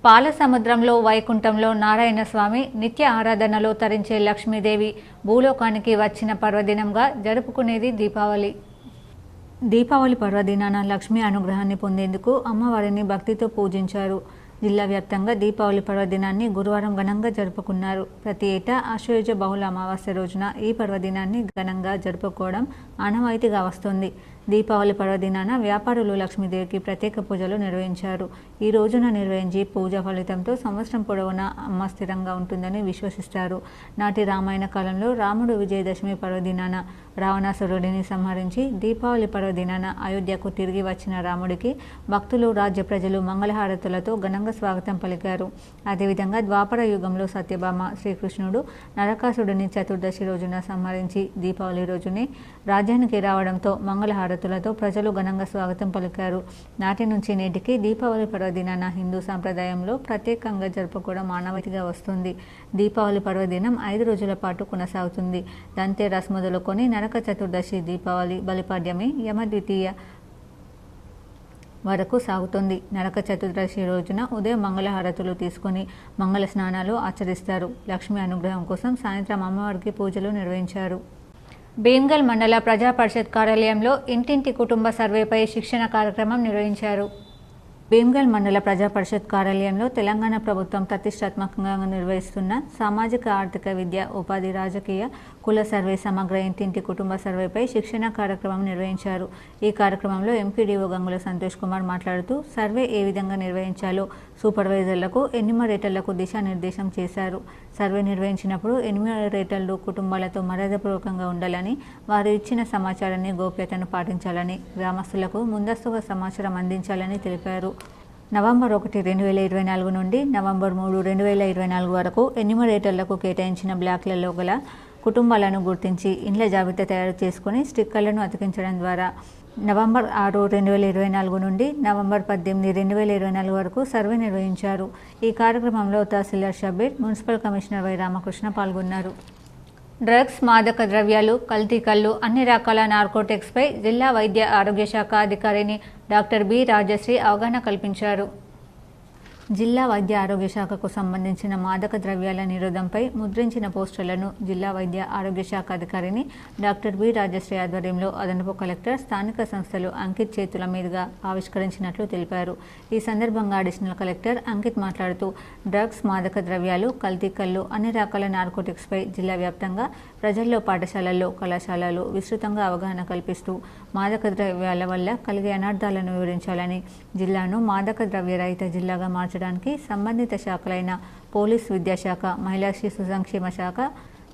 పాల సముద్రంలో వైకుంఠంలో నారాయణ స్వామి నిత్య ఆరాధనలో తరించే లక్ష్మీదేవి భూలోకానికి వచ్చిన పర్వదినంగా జరుపుకునేది దీపావళి. దీపావళి పర్వదినాన లక్ష్మీ అనుగ్రహాన్ని పొందేందుకు అమ్మవారిని భక్తితో పూజించారు. జిల్లా వ్యాప్తంగా దీపావళి పర్వదినాన్ని గురువారం ఘనంగా జరుపుకున్నారు. ప్రతి ఏటా ఆశ్వయుజ బహుళ అమావాస్య రోజున ఈ పర్వదినాన్ని ఘనంగా జరుపుకోవడం ఆనవాయితీగా వస్తుంది. దీపావళి పర్వదినాన వ్యాపారులు లక్ష్మీదేవికి ప్రత్యేక పూజలు నిర్వహించారు. ఈ రోజున నిర్వహించి పూజ ఫలితంతో సంవత్సరం పొడవునా అమ్మ స్థిరంగా ఉంటుందని విశ్వసిస్తారు. నాటి రామాయణ కాలంలో రాముడు విజయదశమి పర్వదినాన రావణాసురుడిని సంహరించి దీపావళి పర్వదినాన అయోధ్యకు తిరిగి వచ్చిన రాముడికి భక్తులు, రాజ్య ప్రజలు మంగళహారతులతో ఘనంగా స్వాగతం పలికారు. అదేవిధంగా ద్వాపర యుగంలో సత్యభామ శ్రీకృష్ణుడు నరకాసుడిని చతుర్దశి రోజున సంహరించి దీపావళి రోజునే రాజ్యానికి రావడంతో మంగళహారతులతో ప్రజలు ఘనంగా స్వాగతం పలికారు. నాటి నుంచి నేటికి దీపావళి పర్వదినాన హిందూ సాంప్రదాయంలో ప్రత్యేకంగా జరుపుకోవడం ఆనవాయితీగా వస్తుంది. దీపావళి పర్వదినం 5 రోజుల పాటు కొనసాగుతుంది. ధన్తేరస్ మొదలుకొని నరక చతుర్దశి, దీపావళి, బలిపాడ్యమి, యమద్వితీయ వరకు సాగుతుంది. నరక చతుర్దశి రోజున ఉదయం మంగళహారతులు తీసుకుని మంగళ స్నానాలు ఆచరిస్తారు. లక్ష్మీ అనుగ్రహం కోసం సాయంత్రం అమ్మవారికి పూజలు నిర్వహించారు. భీమ్గల్ మండల ప్రజా పరిషత్ కార్యాలయంలో ఇంటింటి కుటుంబ సర్వేపై శిక్షణ కార్యక్రమం నిర్వహించారు. భీమ్గల్ మండల ప్రజా పరిషత్ కార్యాలయంలో తెలంగాణ ప్రభుత్వం ప్రతిష్టాత్మకంగా నిర్వహిస్తున్న సామాజిక ఆర్థిక విద్య ఉపాధి రాజకీయ కుల సర్వే సమగ్ర ఇంటింటి కుటుంబ సర్వేపై శిక్షణ కార్యక్రమం నిర్వహించారు. ఈ కార్యక్రమంలో ఎంపీడీఓ గంగుల సంతోష్ కుమార్ మాట్లాడుతూ సర్వే ఏ విధంగా నిర్వహించాలో సూపర్వైజర్లకు ఎన్యూమరేటర్లకు దిశానిర్దేశం చేశారు. సర్వే నిర్వహించినప్పుడు ఎన్యూమరేటర్లు కుటుంబాలతో మర్యాదపూర్వకంగా ఉండాలని, వారు ఇచ్చిన సమాచారాన్ని గోప్యతను పాటించాలని, గ్రామస్తులకు ముందస్తుగా సమాచారం అందించాలని తెలిపారు. నవంబర్ 1, 2024 నుండి నవంబర్ 3, 2024 వరకు ఎన్యూమరేటర్లకు కేటాయించిన బ్లాక్లలో గల కుటుంబాలను గుర్తించి ఇండ్ల జాబితా తయారు చేసుకుని స్టిక్కర్లను అతికించడం ద్వారా నవంబర్ 6, 2024 నుండి నవంబర్ 18, 2024 వరకు సర్వే నిర్వహించారు. ఈ కార్యక్రమంలో tahsildar Shabbir, municipal commissioner Y Ramakrishna పాల్గొన్నారు. డ్రగ్స్, మాదక ద్రవ్యాలు, కల్తీ కల్లు, అన్ని రకాల నార్కోటిక్స్పై జిల్లా వైద్య ఆరోగ్య శాఖ అధికారిని డాక్టర్ బి రాజశ్రీ అవగాహన కల్పించారు. జిల్లా వైద్య ఆరోగ్య శాఖకు సంబంధించిన మాదక ద్రవ్యాల నిరోధంపై ముద్రించిన పోస్టర్లను జిల్లా వైద్య ఆరోగ్య శాఖ అధికారిని డాక్టర్ బి రాజశ్రీ ఆధ్వర్యంలో అదనపు కలెక్టర్, స్థానిక సంస్థలు అంకిత్ చేతుల మీదుగా ఆవిష్కరించినట్లు తెలిపారు. ఈ సందర్భంగా అడిషనల్ కలెక్టర్ అంకిత్ మాట్లాడుతూ డ్రగ్స్, మాదక ద్రవ్యాలు, కల్తీ కల్లు, అన్ని రకాల నార్కోటిక్స్పై జిల్లా వ్యాప్తంగా ప్రజల్లో, పాఠశాలల్లో, కళాశాలలు విస్తృతంగా అవగాహన కల్పిస్తూ మాదక ద్రవ్యాల వల్ల కలిగే అనార్థాలను వివరించాలని, జిల్లాను మాదక ద్రవ్య రహిత జిల్లాగా మార్చడానికి సంబంధిత శాఖలైన పోలీస్, విద్యాశాఖ, మహిళా శిశు సంక్షేమ శాఖ,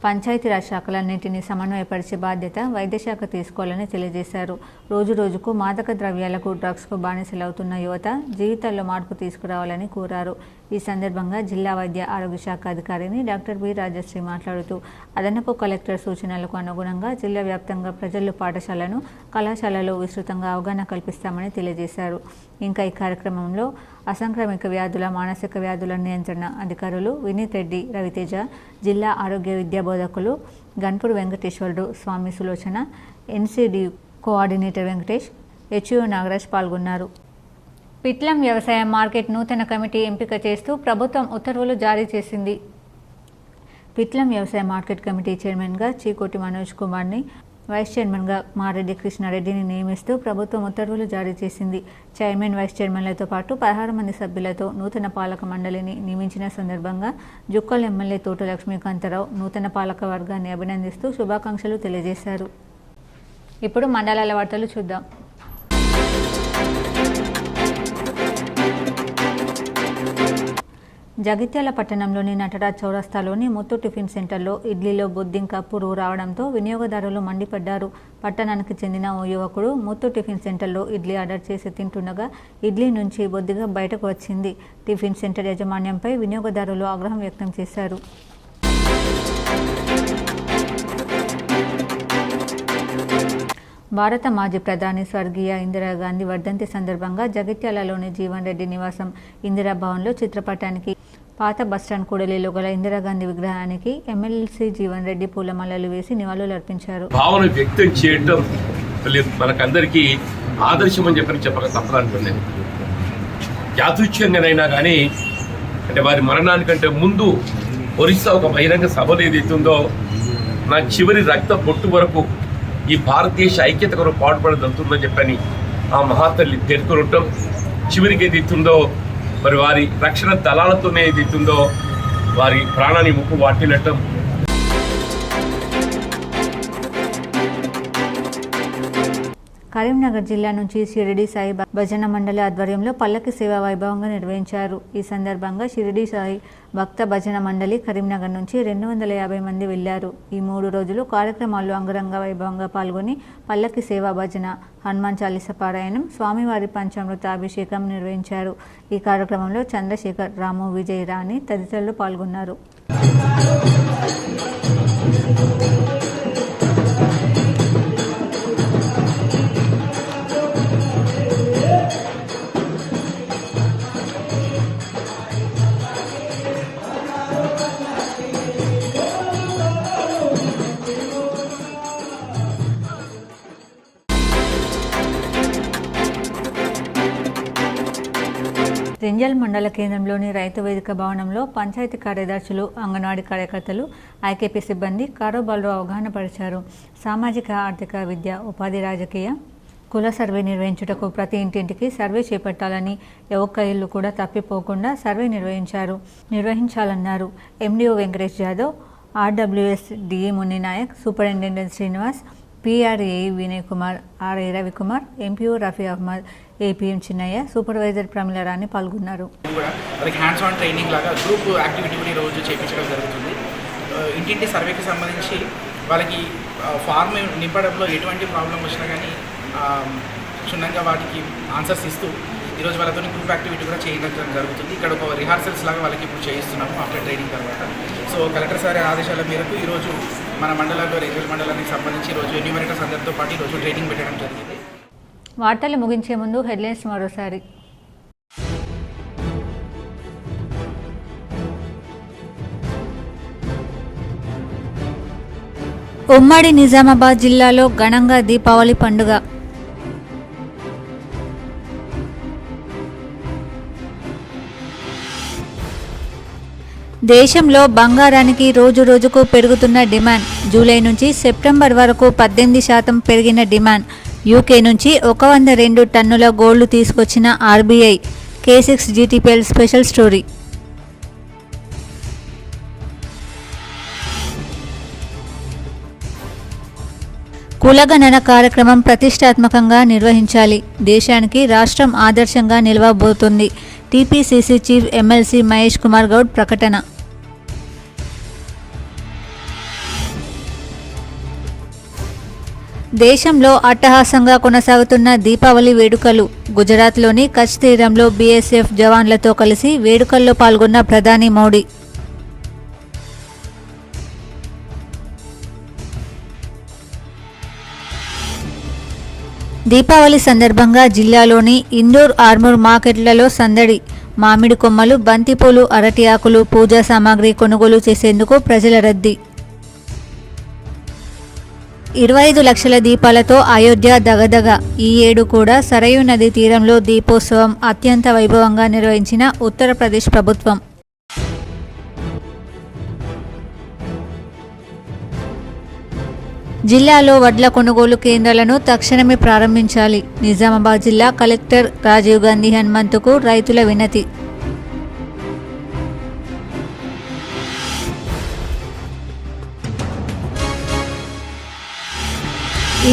పంచాయతీరాజ్ శాఖలన్నింటినీ సమన్వయపరిచే బాధ్యత వైద్యశాఖ తీసుకోవాలని తెలియజేశారు. రోజు రోజుకు మాదక ద్రవ్యాలకు, డ్రగ్స్కు బానిసలవుతున్న యువత జీవితాల్లో మార్పు తీసుకురావాలని కోరారు. ఈ సందర్భంగా జిల్లా వైద్య ఆరోగ్య శాఖ అధికారిని డాక్టర్ బి రాజశ్రీ మాట్లాడుతూ అదనపు కలెక్టర్ సూచనలకు అనుగుణంగా జిల్లా వ్యాప్తంగా ప్రజలు, పాఠశాలను, కళాశాలలో విస్తృతంగా అవగాహన కల్పిస్తామని తెలియజేశారు. ఇంకా ఈ కార్యక్రమంలో అసంక్రమిక వ్యాధుల, మానసిక వ్యాధుల నియంత్రణ అధికారులు వినీత్ రెడ్డి, రవితేజ, జిల్లా ఆరోగ్య విద్యా బోధకులు గన్పూర్ వెంకటేశ్వరుడు, Swami Sulochana, NCD coordinator Venkatesh, HU Nagaraj పాల్గొన్నారు. పిట్లం వ్యవసాయ మార్కెట్ నూతన కమిటీ ఎంపిక చేస్తూ ప్రభుత్వం ఉత్తర్వులు జారీ చేసింది. పిట్లం వ్యవసాయ మార్కెట్ కమిటీ చైర్మన్గా చీకోటి మనోజ్ కుమార్ని, వైస్ చైర్మన్గా మారెడ్డి కృష్ణారెడ్డిని నియమిస్తూ ప్రభుత్వం ఉత్తర్వులు జారీ చేసింది. చైర్మన్, వైస్ చైర్మన్లతో పాటు 16 మంది సభ్యులతో నూతన పాలక మండలిని నియమించిన సందర్భంగా జుక్కల్ ఎమ్మెల్యే తోట లక్ష్మీకాంతరావు నూతన పాలక వర్గాన్ని అభినందిస్తూ శుభాకాంక్షలు తెలియజేశారు. ఇప్పుడు మండలాల వార్తలు చూద్దాం. జగిత్యాల పట్టణంలోని నటరాజ్ చౌరస్తాలోని ముత్తు టిఫిన్ సెంటర్లో ఇడ్లీలో బొద్దింక, పురుగు రావడంతో వినియోగదారులు మండిపడ్డారు. పట్టణానికి చెందిన ఓ యువకుడు ముత్తు టిఫిన్ సెంటర్లో ఇడ్లీ ఆర్డర్ చేసి తింటుండగా ఇడ్లీ నుంచి బొద్దిగా బయటకు వచ్చింది. టిఫిన్ సెంటర్ యాజమాన్యంపై వినియోగదారులు ఆగ్రహం వ్యక్తం చేశారు. భారత మాజీ ప్రధాని స్వర్గీయ ఇందిరాగాంధీ వర్ధంతి సందర్భంగా జగిత్యాలలోని జీవన్ రెడ్డి నివాసం ఇందిరాభవన్లో చిత్రపటానికి, పాత బస్టాండ్ కూడలిలో గల ఇందిరాగాంధీ విగ్రహానికి ఎమ్మెల్సీ జీవన్ రెడ్డి పూలమాలలు వేసి నివాళులు అర్పించారు. భావన వ్యక్తం చేయడం మనకందరికీ ఆదర్శం అని చెప్పక తప్పదనుకున్నాను. యాదృచ్ఛ్యంగానైనా కానీ అంటే వారి మరణానికంటే ముందు ఒరిస్సా ఒక బహిరంగ సభలు ఏదైతుందో నా చివరి రక్త పొట్టు వరకు ఈ భారతదేశ ఐక్యత కొరకు పాటుపడదలుతుందని చెప్పని ఆ మహాతల్లి పేర్కొనటం, చివరికి ఏదైతుందో మరి వారి రక్షణ దళాలతోనే ఏదైతుందో వారి ప్రాణాన్ని ముప్పు వాటిల్లటం. కరీంనగర్ జిల్లా నుంచి షిరిడి సాయి భజన మండలి ఆధ్వర్యంలో పల్లకి సేవ వైభవంగా నిర్వహించారు. ఈ సందర్భంగా షిరిడి సాయి భక్త భజన మండలి కరీంనగర్ నుంచి 250 మంది వెళ్లారు. ఈ 3 రోజులు కార్యక్రమాల్లో అంగరంగ వైభవంగా పాల్గొని పల్లకి సేవ, భజన, హనుమాన్ చాలీస పారాయణం, స్వామివారి పంచామృత అభిషేకం నిర్వహించారు. ఈ కార్యక్రమంలో చంద్రశేఖర్, రాము, విజయ్, రాణి తదితరులు పాల్గొన్నారు. రింజల్ మండల కేంద్రంలోని రైతు వేదిక భవనంలో పంచాయతీ కార్యదర్శులు, అంగన్వాడీ కార్యకర్తలు, ఐకేపీ సిబ్బంది కారోబార్లో అవగాహన పరిచారు. సామాజిక ఆర్థిక విద్య, ఉపాధి రాజకీయ కుల సర్వే నిర్వహించుటకు ప్రతి ఇంటింటికి సర్వే చేపట్టాలని ఒక్క ఇల్లు కూడా తప్పిపోకుండా సర్వే నిర్వహించాలన్నారు. MDO Venkatesh Jadhav, RWS DA Muninayak, superintendent Srinivas, PRA Vinay Kumar, RA Ravikumar, MPO Rafi Ahmed, APM Chinnaiah, supervisor Pramilarani పాల్గొన్నారు. వాళ్ళకి హ్యాండ్స్ ఆన్ ట్రైనింగ్ లాగా గ్రూప్ యాక్టివిటీ కూడా రోజు చేయించడం జరుగుతుంది. ఇంటింటి సర్వేకి సంబంధించి వాళ్ళకి ఫార్మ్ నింపడంలో ఎటువంటి ప్రాబ్లం వచ్చినా కానీ క్షుణ్ణంగా వాటికి ఆన్సర్స్ ఇస్తూ ఈరోజు వాళ్ళతో గ్రూప్ యాక్టివిటీ కూడా చేయడం జరుగుతుంది. ఇక్కడ ఒక రిహార్సల్స్ లాగా వాళ్ళకి ఇప్పుడు చేయిస్తున్నాము ఆఫ్టర్ ట్రైనింగ్ తర్వాత. సో కలెక్టర్ సార్ ఆదేశాల మేరకు ఈరోజు మన మండలంలో రేంజల్ మండలానికి సంబంధించి ఈరోజు ఎన్యూమరేటర్స్ అందరితో పాటు ఈరోజు ట్రైనింగ్ పెట్టడం జరిగింది. వార్తలు ముగించే ముందు హెడ్లైన్స్ మరోసారి. ఉమ్మడి నిజామాబాద్ జిల్లాలో ఘనంగా దీపావళి పండుగ. దేశంలో బంగారానికి రోజురోజుకు పెరుగుతున్న డిమాండ్. జూలై నుంచి సెప్టెంబర్ వరకు 18% పెరిగిన డిమాండ్. యూకే నుంచి 102 టన్నుల గోల్డ్ తీసుకొచ్చిన RBI. K6 GTPL special story. కులగణన కార్యక్రమం ప్రతిష్టాత్మకంగా నిర్వహించాలి. దేశానికి రాష్ట్రం ఆదర్శంగా నిలవబోతోంది. TPCC chief MLC Mahesh Kumar Goud ప్రకటన. దేశంలో అట్టహాసంగా కొనసాగుతున్న దీపావళి వేడుకలు. గుజరాత్లోని కచ్ తీరంలో బీఎస్ఎఫ్ జవాన్లతో కలిసి వేడుకల్లో పాల్గొన్న ప్రధాని మోడీ. దీపావళి సందర్భంగా జిల్లాలోని ఇండోర్ ఆర్మూర్ మార్కెట్లలో సందడి. మామిడి కొమ్మలు, బంతిపూలు, అరటి ఆకులు, పూజా సామాగ్రి కొనుగోలు చేసేందుకు ప్రజల రద్దీ. 25 లక్షల దీపాలతో అయోధ్య దగదగ. ఈ ఏడు కూడా సరయూ నది తీరంలో దీపోత్సవం అత్యంత వైభవంగా నిర్వహించిన ఉత్తరప్రదేశ్ ప్రభుత్వం. జిల్లాలో వడ్ల కొనుగోలు కేంద్రాలను తక్షణమే ప్రారంభించాలి. నిజామాబాద్ జిల్లా కలెక్టర్ రాజీవ్ గాంధీ హనుమంతుకు రైతుల వినతి.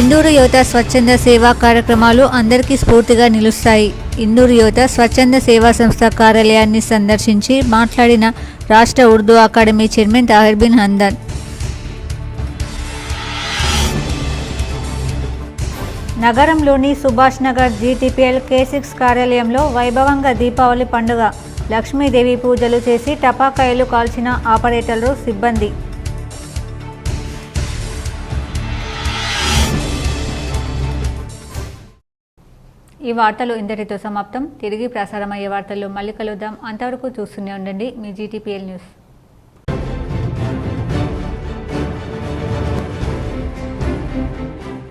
ఇందూరు యువత స్వచ్ఛంద సేవా కార్యక్రమాలు అందరికీ స్ఫూర్తిగా నిలుస్తాయి. ఇందూరు యువత స్వచ్ఛంద సేవా సంస్థ కార్యాలయాన్ని సందర్శించి మాట్లాడిన రాష్ట్ర ఉర్దూ అకాడమీ చైర్మన్ తాహిర్ బిన్ హందన్. నగరంలోని సుభాష్ నగర్ GTPL K6 కార్యాలయంలో వైభవంగా దీపావళి పండుగ. లక్ష్మీదేవి పూజలు చేసి టపాకాయలు కాల్చిన ఆపరేటర్లు, సిబ్బంది. ఈ వార్తలు ఇంతటితో సమాప్తం. తిరిగి ప్రసారమయ్యే వార్తల్లో మళ్ళీ కలుద్దాం. అంతవరకు చూస్తూనే ఉండండి మీ GTPL న్యూస్.